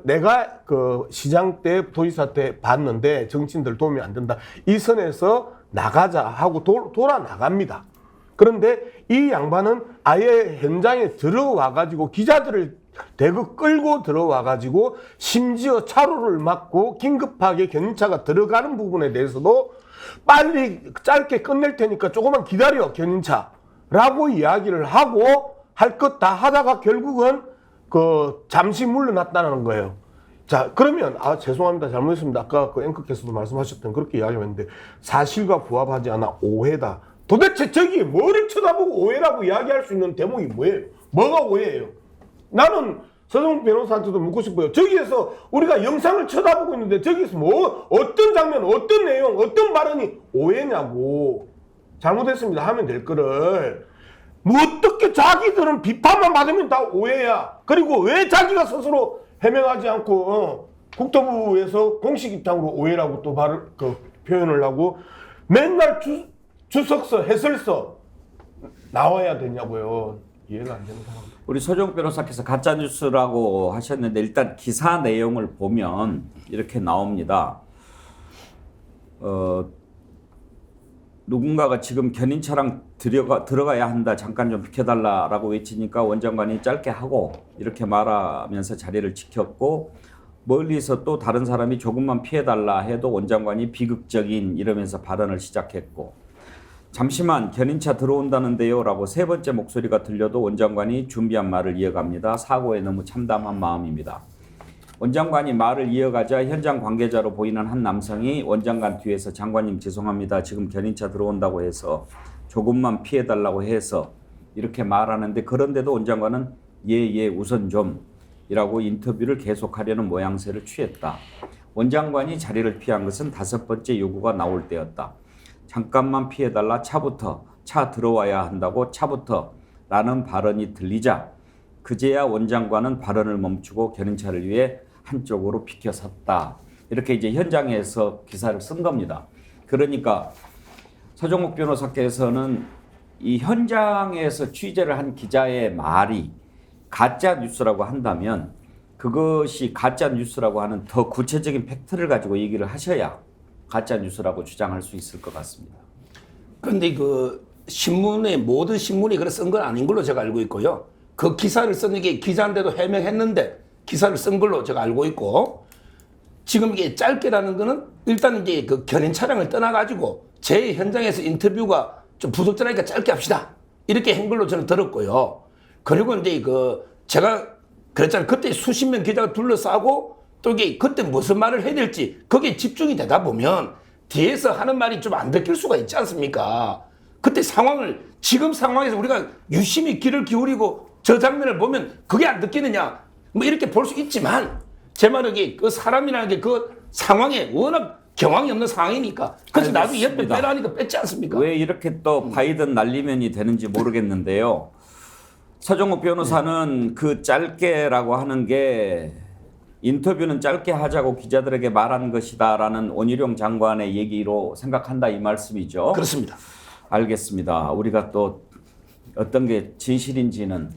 [SPEAKER 3] 내가 그 시장 때 도지사 때 봤는데 정치인들 도움이 안 된다. 이 선에서 나가자 하고 돌아 나갑니다. 그런데 이 양반은 아예 현장에 들어와 가지고 기자들을 대거 끌고 들어와 가지고 심지어 차로를 막고 긴급하게 견인차가 들어가는 부분에 대해서도 빨리 짧게 끝낼 테니까 조금만 기다려 견인차라고 이야기를 하고 할 것 다 하다가 결국은 그 잠시 물러났다는 거예요. 자, 그러면 죄송합니다, 잘못했습니다. 아까 그 앵커께서도 말씀하셨던 그렇게 이야기했는데 사실과 부합하지 않아 오해다. 도대체 저기 뭐를 쳐다보고 오해라고 이야기할 수 있는 대목이 뭐예요? 뭐가 오해예요? 나는 서정욱 변호사한테도 묻고 싶어요. 저기에서 우리가 영상을 쳐다보고 있는데 저기에서 뭐 어떤 장면, 어떤 내용, 어떤 발언이 오해냐고. 잘못했습니다 하면 될 거를 뭐 어떻게 자기들은 비판만 받으면 다 오해야. 그리고 왜 자기가 스스로 해명하지 않고 국토부에서 공식 입장으로 오해라고 또 표현을 하고 맨날 주석서, 해설서 나와야 되냐고요. 이해가 안 되는 상황.
[SPEAKER 2] 우리 서정욱 변호사께서 가짜뉴스라고 하셨는데 일단 기사 내용을 보면 이렇게 나옵니다. 누군가가 지금 견인차랑 들어가야 한다. 잠깐 좀 비켜달라라고 외치니까 원장관이 짧게 하고 이렇게 말하면서 자리를 지켰고, 멀리서 또 다른 사람이 조금만 피해달라 해도 원장관이 비극적인 이러면서 발언을 시작했고, 잠시만 견인차 들어온다는데요 라고 세 번째 목소리가 들려도 원장관이 준비한 말을 이어갑니다. 사고에 너무 참담한 마음입니다. 원장관이 말을 이어가자 현장 관계자로 보이는 한 남성이 원장관 뒤에서 장관님 죄송합니다. 지금 견인차 들어온다고 해서 조금만 피해달라고 해서 이렇게 말하는데, 그런데도 원장관은 예 우선 좀 이라고 인터뷰를 계속하려는 모양새를 취했다. 원장관이 자리를 피한 것은 5번째 요구가 나올 때였다. 잠깐만 피해달라 차 들어와야 한다고 라는 발언이 들리자 그제야 원장관은 발언을 멈추고 견인차를 위해 한쪽으로 비켜섰다. 이렇게 이제 현장에서 기사를 쓴 겁니다. 그러니까 서정욱 변호사께서는 이 현장에서 취재를 한 기자의 말이 가짜 뉴스라고 한다면 그것이 가짜 뉴스라고 하는 더 구체적인 팩트를 가지고 얘기를 하셔야 가짜 뉴스라고 주장할 수 있을 것 같습니다.
[SPEAKER 9] 그런데 그 신문에 모든 신문이 그래 쓴 건 아닌 걸로 제가 알고 있고요. 그 기사를 쓰는 게 기자인데도 해명했는데 기사를 쓴 걸로 제가 알고 있고 지금 이게 짧게라는 거는 일단 이제 그 견인 차량을 떠나가지고 제 현장에서 인터뷰가 좀 부적절하니까 짧게 합시다. 이렇게 한 걸로 저는 들었고요. 그리고 이제 그 제가 그랬잖아요. 그때 수십 명 기자가 둘러싸고 또 이게 그때 무슨 말을 해야 될지 거기에 집중이 되다 보면 뒤에서 하는 말이 좀 안 듣길 수가 있지 않습니까? 그때 상황을 지금 상황에서 우리가 유심히 귀를 기울이고 저 장면을 보면 그게 안 듣기느냐 뭐 이렇게 볼 수 있지만 제 말은 그 사람이라는 게 그 상황에 워낙 경황이 없는 상황이니까 그래서 나도 옆에 빼라니까 뺐지 않습니까?
[SPEAKER 2] 왜 이렇게 또 바이든 날리면이 되는지 모르겠는데요. 서정욱 변호사는 그 짧게라고 하는 게 인터뷰는 짧게 하자고 기자들에게 말한 것이다라는 원희룡 장관의 얘기로 생각한다 이 말씀이죠.
[SPEAKER 9] 그렇습니다.
[SPEAKER 2] 알겠습니다. 우리가 또 어떤 게 진실인지는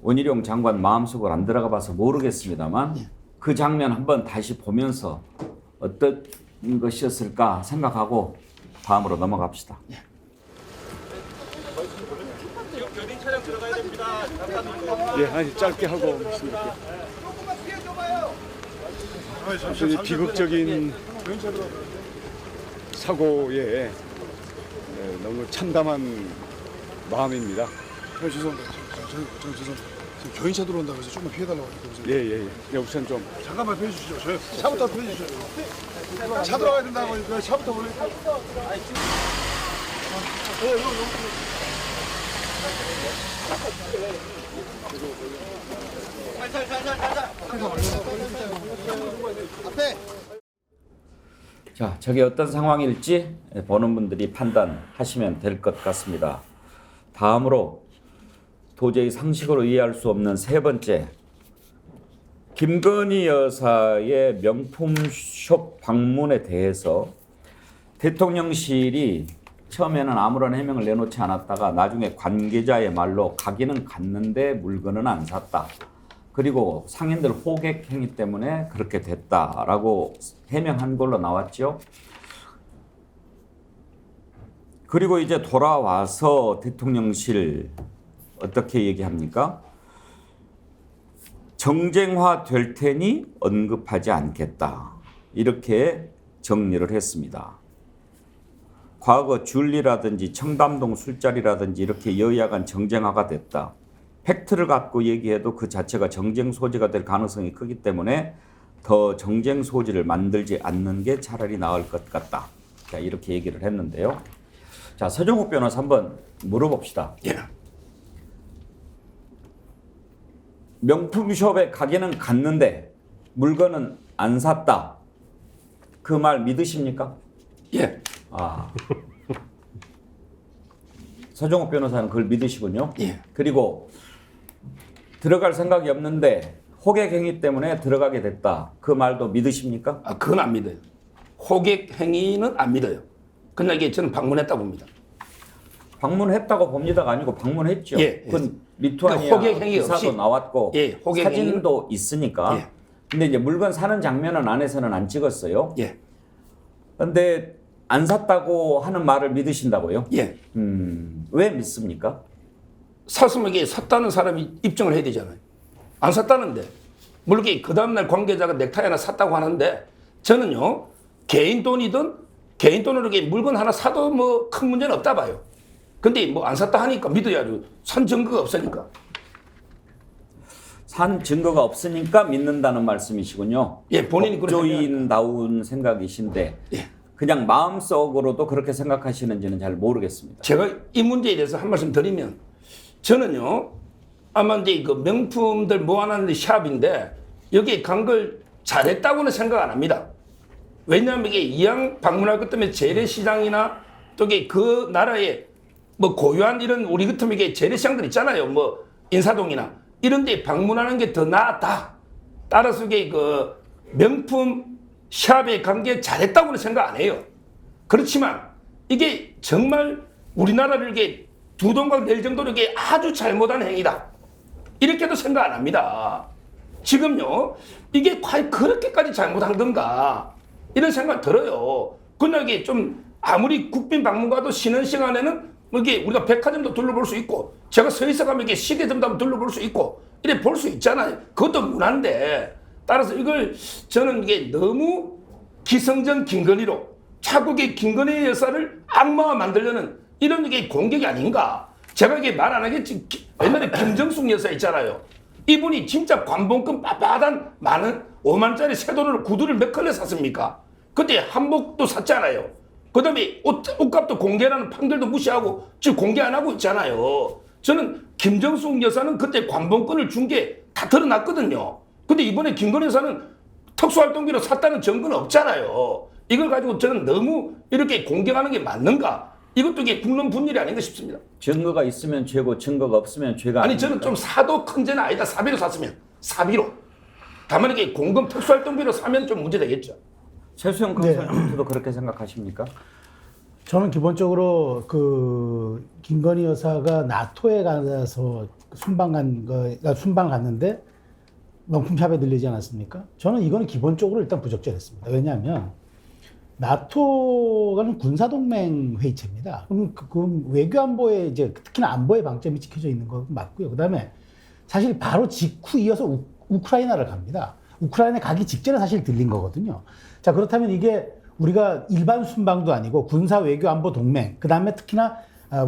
[SPEAKER 2] 원희룡 장관 마음속으로 안 들어가 봐서 모르겠습니다만 그 장면 한번 다시 보면서 어떤 것이었을까 생각하고 다음으로 넘어갑시다.
[SPEAKER 10] 예, 아니 짧게 하고 있습니다. 아주 비극적인 사고에 너무 참담한 마음입니다.
[SPEAKER 11] 죄송합니다. 저 죄송합니다. 지금 견인차 들어온다고 해서 조금만 피해달라고 하니까.
[SPEAKER 10] 예, 우선 좀
[SPEAKER 11] 잠깐만 피해주시죠. 저희 차부터 피해주시죠. 차 들어가야 된다고 하니까 차부터 보내주세요.
[SPEAKER 2] 자, 저게 어떤 상황일지 보는 분들이 판단하시면 될 것 같습니다. 다음으로 도저히 상식으로 이해할 수 없는 세 번째, 김건희 여사의 명품숍 방문에 대해서 대통령실이 처음에는 아무런 해명을 내놓지 않았다가 나중에 관계자의 말로 가기는 갔는데 물건은 안 샀다. 그리고 상인들 호객 행위 때문에 그렇게 됐다라고 해명한 걸로 나왔죠. 그리고 이제 돌아와서 대통령실 어떻게 얘기합니까? 정쟁화 될 테니 언급하지 않겠다. 이렇게 정리를 했습니다. 과거 줄리라든지 청담동 술자리라든지 이렇게 여야 간 정쟁화가 됐다. 팩트를 갖고 얘기해도 그 자체가 정쟁 소지가 될 가능성이 크기 때문에 더 정쟁 소지를 만들지 않는 게 차라리 나을 것 같다. 자, 이렇게 얘기를 했는데요. 자, 서정욱 변호사 한번 물어봅시다.
[SPEAKER 9] 예.
[SPEAKER 2] 명품숍에 가게는 갔는데 물건은 안 샀다. 그 말 믿으십니까?
[SPEAKER 9] 예.
[SPEAKER 2] 아. 서정욱 변호사는 그걸 믿으시군요.
[SPEAKER 9] 예.
[SPEAKER 2] 그리고 들어갈 생각이 없는데 호객 행위 때문에 들어가게 됐다. 그 말도 믿으십니까?
[SPEAKER 9] 아, 그건 안 믿어요. 호객 행위는 안 믿어요. 그러나 이게 저는 방문했다고 봅니다.
[SPEAKER 2] 방문했다고 봅니다가 아니고 방문했죠.
[SPEAKER 9] 예.
[SPEAKER 2] 그건 리투아니아
[SPEAKER 9] 그러니까 호객 행위
[SPEAKER 2] 기사도
[SPEAKER 9] 없이.
[SPEAKER 2] 나왔고
[SPEAKER 9] 예, 호객
[SPEAKER 2] 사진도 있으니까.
[SPEAKER 9] 예.
[SPEAKER 2] 근데 이제 물건 사는 장면은 안에서는 안 찍었어요.
[SPEAKER 9] 예.
[SPEAKER 2] 근데 안 샀다고 하는 말을 믿으신다고요?
[SPEAKER 9] 예.
[SPEAKER 2] 왜 믿습니까?
[SPEAKER 9] 샀으면 이게 샀다는 사람이 입증을 해야 되잖아요. 안 샀다는데. 물론 그 다음날 관계자가 넥타이 하나 샀다고 하는데 저는요, 개인 돈이든 개인 돈으로 이렇게 물건 하나 사도 뭐 큰 문제는 없다 봐요. 근데 뭐 안 샀다 하니까 믿어야죠. 산 증거가 없으니까.
[SPEAKER 2] 산 증거가 없으니까 믿는다는 말씀이시군요.
[SPEAKER 9] 예, 본인이
[SPEAKER 2] 법조인다운 생각이신데
[SPEAKER 9] 예.
[SPEAKER 2] 그냥 마음속으로도 그렇게 생각하시는지는 잘 모르겠습니다.
[SPEAKER 9] 제가 이 문제에 대해서 한 말씀 드리면 저는요, 아마 이제 그 명품들 모아놓는 샵인데 여기 간 걸 잘했다고는 생각 안 합니다. 왜냐하면 이게 이왕 방문할 것 때문에 재래시장이나 또 그 나라의 뭐 고유한 이런 우리 같으면 이게 재래시장들 있잖아요. 뭐 인사동이나 이런 데 방문하는 게 더 낫다. 따라서 이게 그 명품 샵에 간 게 잘했다고는 생각 안 해요. 그렇지만 이게 정말 우리나라를 이게 두 동강 낼 정도로 이게 아주 잘못한 행위다. 이렇게도 생각 안 합니다. 지금요, 이게 과연 그렇게까지 잘못한 건가? 이런 생각 들어요. 그러나 이게 좀 아무리 국빈 방문 가도 쉬는 시간에는 뭐 이게 우리가 백화점도 둘러볼 수 있고, 제가 서 있어 가면 이게 시계점도 한번 둘러볼 수 있고, 이래 볼 수 있잖아요. 그것도 문화인데, 따라서 이걸 저는 이게 너무 기성전 김건희로 자국의 김건희 여사를 악마화 만들려는 이런 이게 공격이 아닌가. 제가 이게 말 안 하겠지. 옛날에 김정숙 여사 있잖아요. 이분이 진짜 관봉권 빳빳한 많은 5만짜리 새 돈으로 구두를 몇 컬레 샀습니까? 그때 한복도 샀잖아요. 그 다음에 옷값도 공개라는 판결도 무시하고 지금 공개 안 하고 있잖아요. 저는 김정숙 여사는 그때 관봉권을 준 게 다 드러났거든요. 근데 이번에 김건희 여사는 특수활동비로 샀다는 증거는 없잖아요. 이걸 가지고 저는 너무 이렇게 공격하는 게 맞는가? 이것도 이게 국론 분열이 아닌가 싶습니다.
[SPEAKER 2] 증거가 있으면 죄고 증거가 없으면 죄가
[SPEAKER 9] 아니
[SPEAKER 2] 아닙니까?
[SPEAKER 9] 저는 좀 사도 큰 죄는 아니다. 사비로 샀으면 사비로. 다만 이게 공금 특수활동비로 사면 좀 문제되겠죠.
[SPEAKER 2] 최수영 검사님도 그렇게 생각하십니까?
[SPEAKER 4] 저는 기본적으로 그 김건희 여사가 나토에 가서 순방 갔는데 명품샵에 들리지 않았습니까? 저는 이거는 기본적으로 일단 부적절했습니다. 왜냐하면 나토가는 군사동맹 회의체입니다. 그럼 외교안보에 이제 특히나 안보에 방점이 찍혀져 있는 거 맞고요. 그다음에 사실 바로 직후 이어서 우크라이나를 갑니다. 우크라이나 가기 직전에 사실 들린 거거든요. 자, 그렇다면 이게 우리가 일반 순방도 아니고 군사 외교 안보 동맹, 그다음에 특히나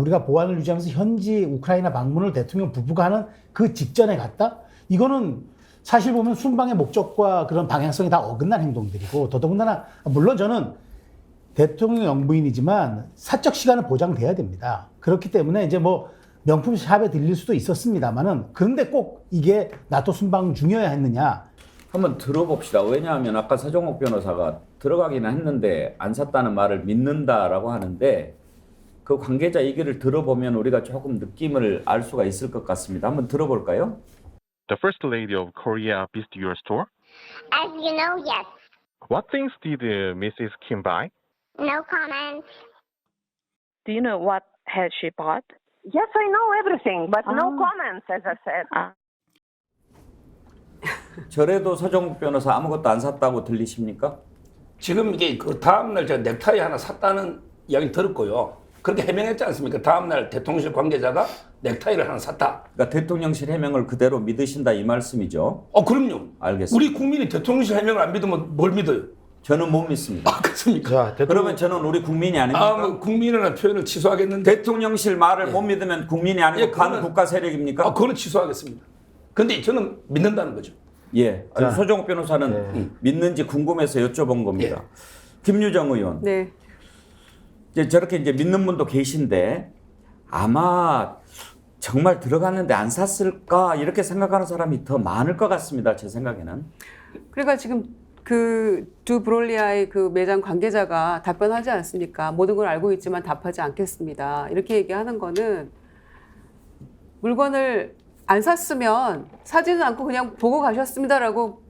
[SPEAKER 4] 우리가 보안을 유지하면서 현지 우크라이나 방문을 대통령 부부가 하는 그 직전에 갔다? 이거는 사실 보면 순방의 목적과 그런 방향성이 다 어긋난 행동들이고, 더더군다나 물론 저는 대통령 영부인이지만 사적 시간은 보장돼야 됩니다. 그렇기 때문에 이제 뭐 명품 샵에 들릴 수도 있었습니다만은, 그런데 꼭 이게 나토 순방 중이어야 했느냐?
[SPEAKER 2] 한번 들어봅시다. 왜냐하면 아까 서정옥 변호사가 들어가기는 했는데 안 샀다는 말을 믿는다라고 하는데, 그 관계자 얘기를 들어보면 우리가 조금 느낌을 알 수가 있을 것 같습니다. 한번 들어볼까요?
[SPEAKER 12] The First Lady of Korea visited your store?
[SPEAKER 13] As you know, yes.
[SPEAKER 12] What things did Mrs. Kim buy?
[SPEAKER 13] No comment.
[SPEAKER 14] Do you know what has she bought?
[SPEAKER 15] Yes, I know everything, but no comments, as I said.
[SPEAKER 2] 저래도 서정욱 변호사 아무것도 안 샀다고 들리십니까?
[SPEAKER 9] 지금 이게 그 다음날 제가 넥타이 하나 샀다는 이야기 들었고요. 그렇게 해명했지 않습니까? 다음날 대통령실 관계자가 넥타이를 하나 샀다.
[SPEAKER 2] 그러니까 대통령실 해명을 그대로 믿으신다 이 말씀이죠?
[SPEAKER 9] 그럼요.
[SPEAKER 2] 알겠습니다.
[SPEAKER 9] 우리 국민이 대통령실 해명을 안 믿으면 뭘 믿어요?
[SPEAKER 2] 저는 못 믿습니다.
[SPEAKER 9] 그렇습니까?
[SPEAKER 3] 자,
[SPEAKER 2] 그러면 저는 우리 국민이 아닙니까?
[SPEAKER 9] 뭐 국민이라는 표현을 취소하겠는데.
[SPEAKER 2] 대통령실 말을 못 믿으면 국민이 아니고 반 국가 세력입니까?
[SPEAKER 9] 그거는 취소하겠습니다. 근데 저는 믿는다는 거죠.
[SPEAKER 2] 예. 서정욱 변호사는 믿는지 궁금해서 여쭤본 겁니다. 김유정 의원.
[SPEAKER 5] 네.
[SPEAKER 2] 이제 저렇게 이제 믿는 분도 계신데 아마 정말 들어갔는데 안 샀을까 이렇게 생각하는 사람이 더 많을 것 같습니다. 제 생각에는.
[SPEAKER 5] 그러니까 지금 그 두 브롤리아의 그 매장 관계자가 답변하지 않습니까? 모든 걸 알고 있지만 답하지 않겠습니다. 이렇게 얘기하는 거는 물건을 안 샀으면 사지는 않고 그냥 보고 가셨습니다라고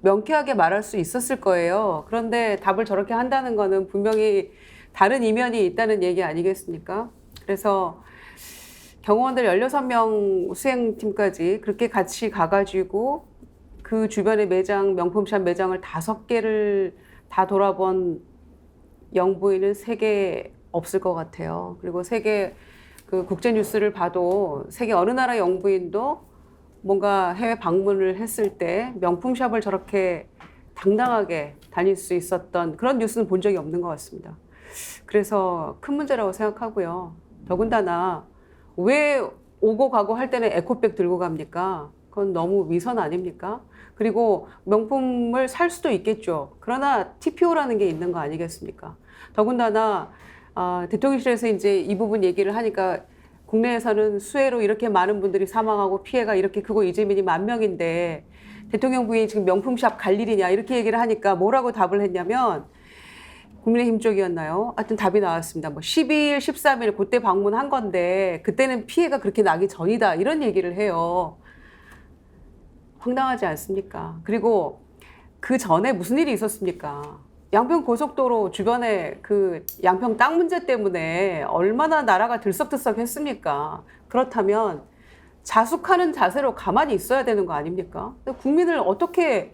[SPEAKER 5] 명쾌하게 말할 수 있었을 거예요. 그런데 답을 저렇게 한다는 거는 분명히 다른 이면이 있다는 얘기 아니겠습니까? 그래서 경호원들 16명 수행팀까지 그렇게 같이 가가지고 그 주변의 매장, 명품샵 매장을 5개를 다 돌아본 영부인은 세계 없을 것 같아요. 그리고 세계 그 국제 뉴스를 봐도 세계 어느 나라 영부인도 뭔가 해외 방문을 했을 때 명품샵을 저렇게 당당하게 다닐 수 있었던 그런 뉴스는 본 적이 없는 것 같습니다. 그래서 큰 문제라고 생각하고요. 더군다나 왜 오고 가고 할 때는 에코백 들고 갑니까? 그건 너무 위선 아닙니까? 그리고 명품을 살 수도 있겠죠. 그러나 TPO라는 게 있는 거 아니겠습니까? 더군다나 대통령실에서 이제 이 부분 얘기를 하니까 국내에서는 수해로 이렇게 많은 분들이 사망하고 피해가 이렇게 크고 이재민이 10,000명인데 대통령 부인이 지금 명품샵 갈 일이냐 이렇게 얘기를 하니까 뭐라고 답을 했냐면 국민의힘 쪽이었나요? 하여튼 답이 나왔습니다. 뭐 12일, 13일 그때 방문한 건데 그때는 피해가 그렇게 나기 전이다 이런 얘기를 해요. 황당하지 않습니까? 그리고 그 전에 무슨 일이 있었습니까? 양평 고속도로 주변에 그 양평 땅 문제 때문에 얼마나 나라가 들썩들썩했습니까? 그렇다면 자숙하는 자세로 가만히 있어야 되는 거 아닙니까? 국민을 어떻게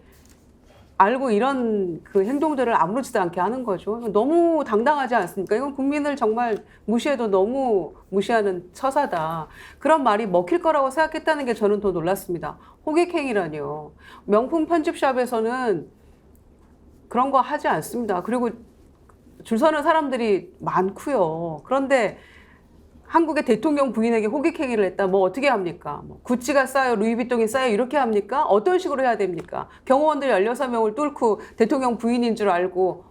[SPEAKER 5] 알고 이런 그 행동들을 아무렇지도 않게 하는 거죠. 너무 당당하지 않습니까? 이건 국민을 정말 무시해도 너무 무시하는 처사다. 그런 말이 먹힐 거라고 생각했다는 게 저는 더 놀랐습니다. 호객행위라니요. 명품 편집샵에서는 그런 거 하지 않습니다. 그리고 줄 서는 사람들이 많고요. 그런데 한국의 대통령 부인에게 호객행위를 했다. 뭐 어떻게 합니까? 뭐 구찌가 싸요, 루이비통이 싸요 이렇게 합니까? 어떤 식으로 해야 됩니까? 경호원들 16명을 뚫고 대통령 부인인 줄 알고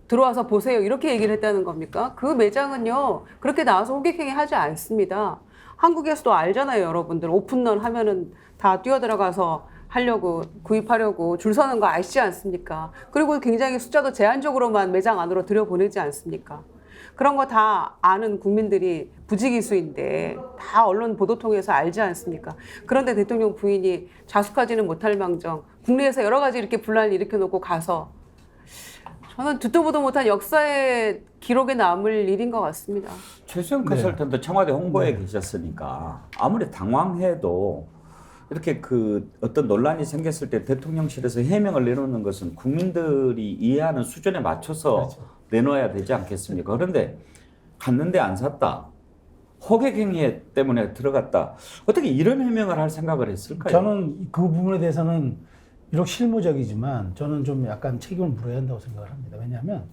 [SPEAKER 5] 들어와서 보세요 이렇게 얘기를 했다는 겁니까? 그 매장은요 그렇게 나와서 호객행위 하지 않습니다. 한국에서도 알잖아요 여러분들. 오픈런 하면은 다 뛰어들어가서 하려고 구입하려고 줄 서는 거 아시지 않습니까? 그리고 굉장히 숫자도 제한적으로만 매장 안으로 들여보내지 않습니까? 그런 거 다 아는 국민들이 부지기수인데 다 언론 보도 통해서 알지 않습니까? 그런데 대통령 부인이 자숙하지는 못할 망정 국내에서 여러 가지 이렇게 분란을 일으켜놓고 가서 저는 듣도 보도 못한 역사의 기록에 남을 일인 것 같습니다.
[SPEAKER 2] 최수영 컨설턴트 청와대 홍보에 계셨으니까 아무리 당황해도 이렇게 그 어떤 논란이 생겼을 때 대통령실에서 해명을 내놓는 것은 국민들이 이해하는 수준에 맞춰서 그렇죠. 내놓아야 되지 않겠습니까? 그런데 갔는데 안 샀다. 호객행위 때문에 들어갔다. 어떻게 이런 해명을 할 생각을 했을까요?
[SPEAKER 4] 저는 그 부분에 대해서는 비록 실무적이지만 저는 좀 약간 책임을 물어야 한다고 생각을 합니다. 왜냐하면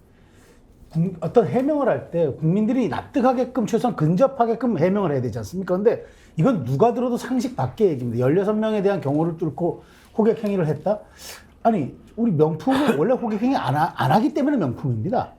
[SPEAKER 4] 어떤 해명을 할 때 국민들이 납득하게끔 최소한 근접하게끔 해명을 해야 되지 않습니까? 근데 이건 누가 들어도 상식 밖의 얘기입니다. 16명에 대한 경호를 뚫고 호객행위를 했다? 아니 우리 명품은 원래 호객행위 안 하기 때문에 명품입니다.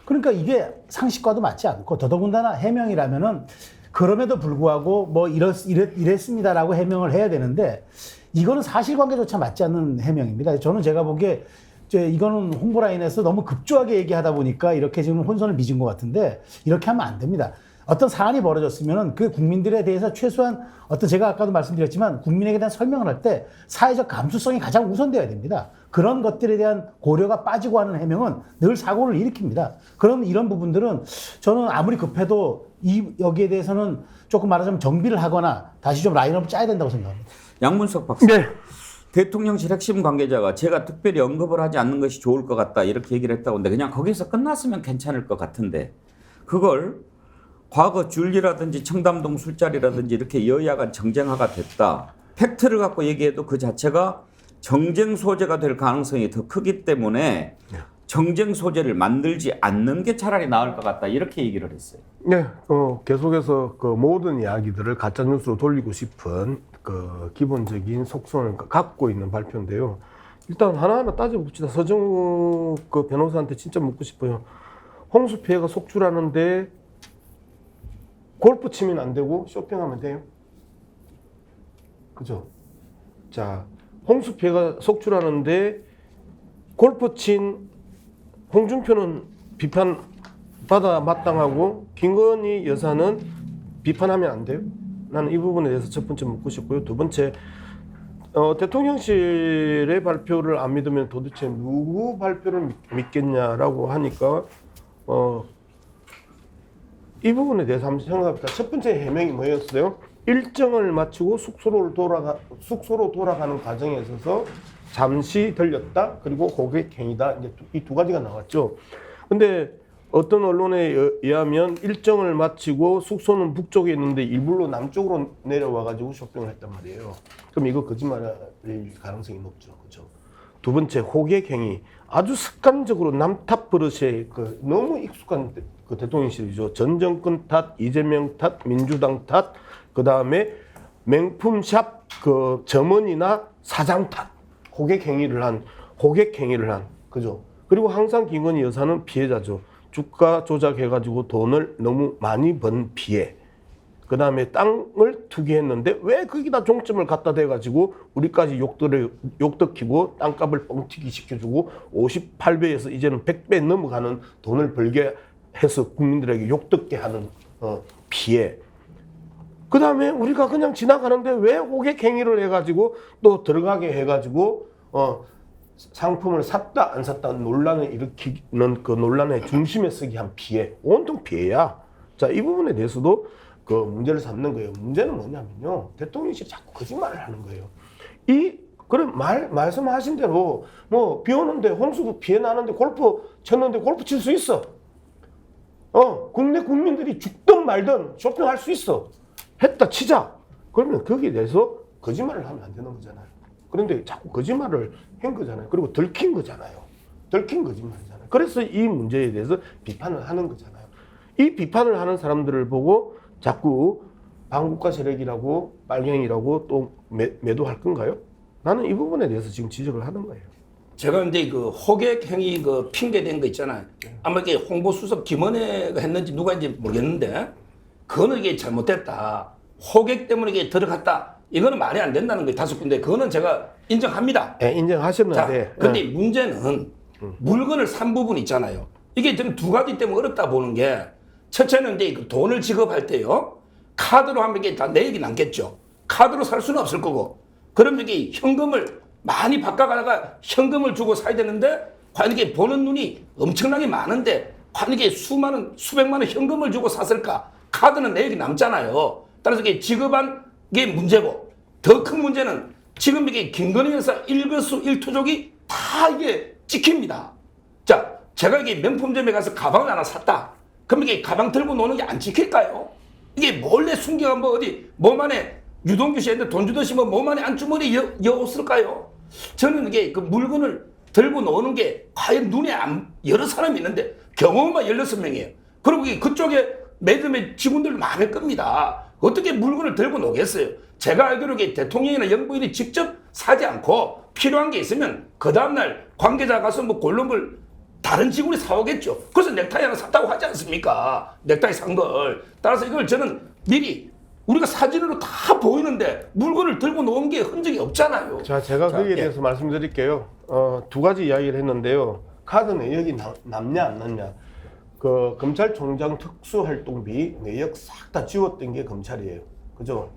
[SPEAKER 4] 그러니까 이게 상식과도 맞지 않고 더더군다나 해명이라면은 그럼에도 불구하고 뭐 이랬습니다라고 해명을 해야 되는데 이거는 사실관계조차 맞지 않는 해명입니다. 저는 제가 보기에 이거는 홍보 라인에서 너무 급조하게 얘기하다 보니까 이렇게 지금 혼선을 빚은 것 같은데 이렇게 하면 안 됩니다. 어떤 사안이 벌어졌으면 그 국민들에 대해서 최소한 어떤 제가 아까도 말씀드렸지만 국민에게 대한 설명을 할 때 사회적 감수성이 가장 우선되어야 됩니다. 그런 것들에 대한 고려가 빠지고 하는 해명은 늘 사고를 일으킵니다. 그럼 이런 부분들은 저는 아무리 급해도 여기에 대해서는 조금 말하자면 정비를 하거나 다시 좀 라인업을 짜야 된다고 생각합니다.
[SPEAKER 2] 양문석 박사. 네. 대통령실 핵심 관계자가 제가 특별히 언급을 하지 않는 것이 좋을 것 같다 이렇게 얘기를 했다고 하는데 그냥 거기서 끝났으면 괜찮을 것 같은데 그걸 과거 줄리라든지 청담동 술자리라든지 이렇게 여야가 정쟁화가 됐다. 팩트를 갖고 얘기해도 그 자체가 정쟁 소재가 될 가능성이 더 크기 때문에 정쟁 소재를 만들지 않는 게 차라리 나을 것 같다 이렇게 얘기를 했어요.
[SPEAKER 3] 네, 계속해서 그 모든 이야기들을 가짜 뉴스로 돌리고 싶은 그 기본적인 속성을 갖고 있는 발표인데요. 일단 하나하나 따져봅시다. 서정욱 그 변호사한테 진짜 묻고 싶어요. 홍수 피해가 속출하는데 골프 치면 안 되고 쇼핑하면 돼요? 그죠? 자, 홍수 피해가 속출하는데 골프 친 홍준표는 비판받아 마땅하고 김건희 여사는 비판하면 안 돼요? 나는 이 부분에 대해서 첫 번째 묻고 싶고요. 두 번째, 대통령실의 발표를 안 믿으면 도대체 누구 발표를 믿겠냐라고 하니까 이 부분에 대해서 한번 생각해봅시다. 첫 번째 해명이 뭐였어요? 일정을 마치고 숙소로 돌아가는 과정에 있어서 잠시 들렸다. 그리고 호객행위다. 이제 이 두 가지가 나왔죠. 근데 어떤 언론에 의하면 일정을 마치고 숙소는 북쪽에 있는데 일부러 남쪽으로 내려와가지고 쇼핑을 했단 말이에요. 그럼 이거 거짓말일 가능성이 높죠. 그죠? 두 번째, 호객행위. 아주 습관적으로 남탓 버릇에 너무 익숙한 그 대통령실이죠. 전 정권 탓, 이재명 탓, 민주당 탓, 그 다음에 명품샵 그 점원이나 사장 탓. 호객행위를 한. 그죠? 그리고 항상 김건희 여사는 피해자죠. 주가 조작해가지고 돈을 너무 많이 번 피해. 그 다음에 땅을 투기했는데 왜 거기다 종점을 갖다 대가지고 우리까지 욕덕히고 땅값을 뻥튀기 시켜주고 58배에서 이제는 100배 넘어가는 돈을 벌게 해서 국민들에게 욕듣게 하는 피해. 그 다음에 우리가 그냥 지나가는데 왜 호객 행위를 해가지고 또 들어가게 해가지고 상품을 샀다 안 샀다 논란을 일으키는 그 논란의 중심에 서게 한 피해, 온통 피해야. 자, 이 부분에 대해서도 그 문제를 삼는 거예요. 문제는 뭐냐면요, 대통령실이 자꾸 거짓말을 하는 거예요. 그런 말씀하신 대로 뭐 비 오는데 홍수 피해 나는데 골프 쳤는데 골프 칠 수 있어. 국내 국민들이 죽든 말든 쇼핑할 수 있어. 했다 치자. 그러면 거기에 대해서 거짓말을 하면 안 되는 거잖아요. 그런데 자꾸 거짓말을 한 거잖아요. 그리고 들킨 거잖아요. 들킨 거짓말이잖아요. 그래서 이 문제에 대해서 비판을 하는 거잖아요. 이 비판을 하는 사람들을 보고 자꾸 반국가 세력이라고 빨갱이라고 또 매도할 건가요? 나는 이 부분에 대해서 지금 지적을 하는 거예요.
[SPEAKER 9] 제가 근데 그 호객 행위 그 핑계 댄 거 있잖아요. 아마 이게 홍보수석 김은혜가 했는지 누가 했는지 모르겠는데 그거는 이게 잘못됐다. 호객 때문에 이게 들어갔다. 이거는 말이 안 된다는 거예요. 5군데. 그거는 제가 인정합니다.
[SPEAKER 3] 네, 인정하셨는데.
[SPEAKER 9] 자, 근데 문제는 물건을 산 부분 있잖아요. 이게 저는 2가지 때문에 어렵다 보는 게, 첫째는 이제 그 돈을 지급할 때요, 카드로 하면 이게 다 내역이 남겠죠. 카드로 살 수는 없을 거고. 그럼 이게 현금을 많이 바꿔가다가 현금을 주고 사야 되는데, 과연 이게 보는 눈이 엄청나게 많은데, 과연 이게 수백만 원 현금을 주고 샀을까? 카드는 내역이 남잖아요. 따라서 이게 지급한 게 문제고, 더 큰 문제는 지금 이게 김건희 여사 일거수일투족이 다 이게 찍힙니다. 자, 제가 이게 명품점에 가서 가방을 하나 샀다. 그럼 이게 가방 들고 노는 게 안 찍힐까요? 이게 몰래 숨겨 뭐 어디 몸 안에 유동규 씨한테 돈 주듯이 뭐 몸 안에 안주머니에 여었을까요? 저는 이게 그 물건을 들고 노는 게 과연 눈에 여러 사람이 있는데 경호원만 16명이에요. 그리고 그쪽에 매점에 직원들 많을 겁니다. 어떻게 물건을 들고 노겠어요? 제가 알기로 대통령이나 영부인이 직접 사지 않고 필요한 게 있으면 그 다음날 관계자 가서 뭐 골룸을 다른 직원이 사오겠죠. 그래서 넥타이 하나 샀다고 하지 않습니까? 넥타이 산 걸. 따라서 이걸 저는 미리 우리가 사진으로 다 보이는데 물건을 들고 놓은 게 흔적이 없잖아요.
[SPEAKER 3] 자, 제가 거기에 대해서 말씀드릴게요. 2가지 이야기를 했는데요. 카드 내역이 남냐 안 남냐. 그 검찰총장 특수활동비 내역 싹 다 지웠던 게 검찰이에요. 그죠?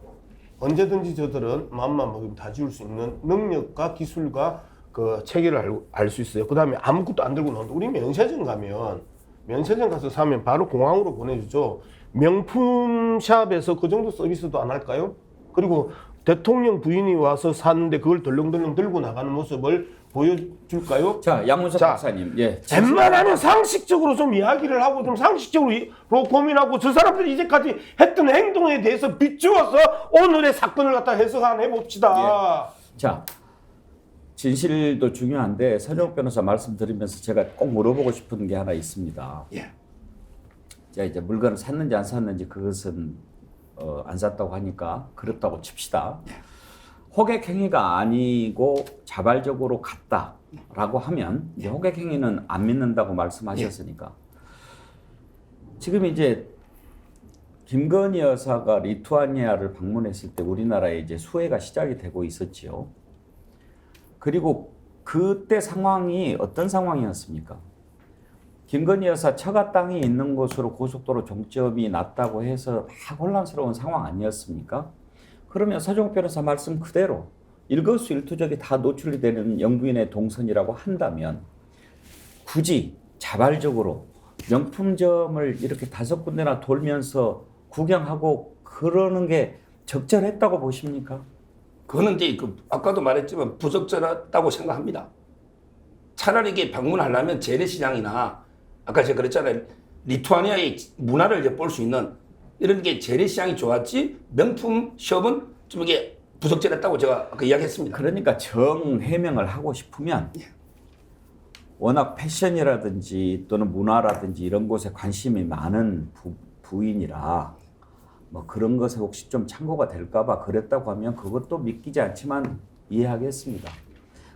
[SPEAKER 3] 언제든지 저들은 마음만 먹으면 다 지울 수 있는 능력과 기술과 그 체계를 알 수 있어요. 그 다음에 아무것도 안 들고 나온다. 우리 면세점 가서 사면 바로 공항으로 보내주죠. 명품샵에서 그 정도 서비스도 안 할까요? 그리고 대통령 부인이 와서 사는데 그걸 덜렁덜렁 들고 나가는 모습을 보여줄까요?
[SPEAKER 2] 자, 양문석 박사님. 예.
[SPEAKER 3] 웬만하면 상식적으로 좀 이야기를 하고 좀 상식적으로 고민하고 저 사람들이 이제까지 했던 행동에 대해서 비추어서 오늘의 사건을 갖다 해석 한번 해봅시다.
[SPEAKER 2] 예. 자, 진실도 중요한데 서정욱 변호사 말씀드리면서 제가 꼭 물어보고 싶은 게 하나 있습니다.
[SPEAKER 9] 예.
[SPEAKER 2] 자, 이제 물건을 샀는지 안 샀는지 그것은 안 샀다고 하니까 그렇다고 칩시다.
[SPEAKER 9] 예.
[SPEAKER 2] 호객 행위가 아니고 자발적으로 갔다라고 하면 이제 호객 행위는 안 믿는다고 말씀하셨으니까 지금 이제 김건희 여사가 리투아니아를 방문했을 때 우리나라에 이제 수해가 시작이 되고 있었지요. 그리고 그때 상황이 어떤 상황이었습니까? 김건희 여사 처가 땅이 있는 곳으로 고속도로 종점이 났다고 해서 막 혼란스러운 상황 아니었습니까? 그러면 서정욱 변호사 말씀 그대로 일거수일투족이 다 노출이 되는 영부인의 동선이라고 한다면 굳이 자발적으로 명품점을 이렇게 5군데나 돌면서 구경하고 그러는 게 적절했다고 보십니까?
[SPEAKER 9] 그거는 이제 아까도 말했지만 부적절하다고 생각합니다. 차라리 이게 방문하려면 재래시장이나 아까 제가 그랬잖아요. 리투아니아의 문화를 이제 볼 수 있는 이런 게 재래시장이 좋았지 명품 숍은 좀 이게 부적절했다고 제가 아까 이야기했습니다.
[SPEAKER 2] 그러니까 정해명을 하고 싶으면 워낙 패션이라든지 또는 문화라든지 이런 곳에 관심이 많은 부인이라 뭐 그런 것에 혹시 좀 참고가 될까 봐 그랬다고 하면 그것도 믿기지 않지만 이해하겠습니다.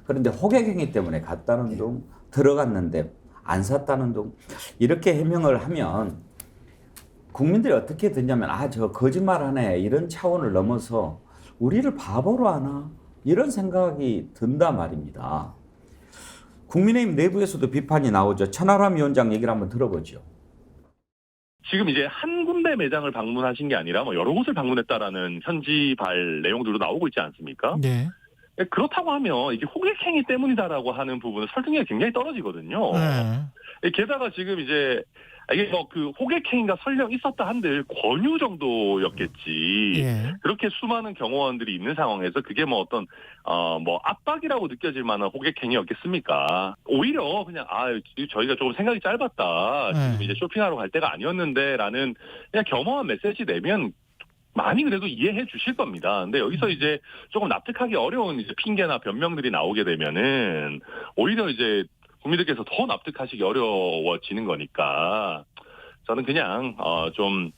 [SPEAKER 2] 그런데 호객행위 때문에 갔다는 둥 들어갔는데 안 샀다는 둥 이렇게 해명을 하면 국민들이 어떻게 듣냐면 저 거짓말하네 이런 차원을 넘어서 우리를 바보로 하나 이런 생각이 든단 말입니다. 국민의힘 내부에서도 비판이 나오죠. 천하람 위원장 얘기를 한번 들어보죠.
[SPEAKER 16] 지금 이제 한 군데 매장을 방문하신 게 아니라 여러 곳을 방문했다라는 현지발 내용들도 나오고 있지 않습니까?
[SPEAKER 17] 네.
[SPEAKER 16] 그렇다고 하면 이게 호객행위 때문이다라고 하는 부분은 설득력이 굉장히 떨어지거든요.
[SPEAKER 17] 네.
[SPEAKER 16] 게다가 지금 이제 이게 그 호객행위가 설령 있었다 한들 권유 정도였겠지.
[SPEAKER 17] 예.
[SPEAKER 16] 그렇게 수많은 경호원들이 있는 상황에서 그게 어떤 압박이라고 느껴질 만한 호객행위였겠습니까? 오히려 그냥 저희가 조금 생각이 짧았다. 지금 이제 쇼핑하러 갈 때가 아니었는데라는 그냥 겸허한 메시지 내면 많이 그래도 이해해 주실 겁니다. 근데 여기서 이제 조금 납득하기 어려운 이제 핑계나 변명들이 나오게 되면은 오히려 이제 국민들께서 더 납득하시기 어려워지는 거니까 저는 그냥 좀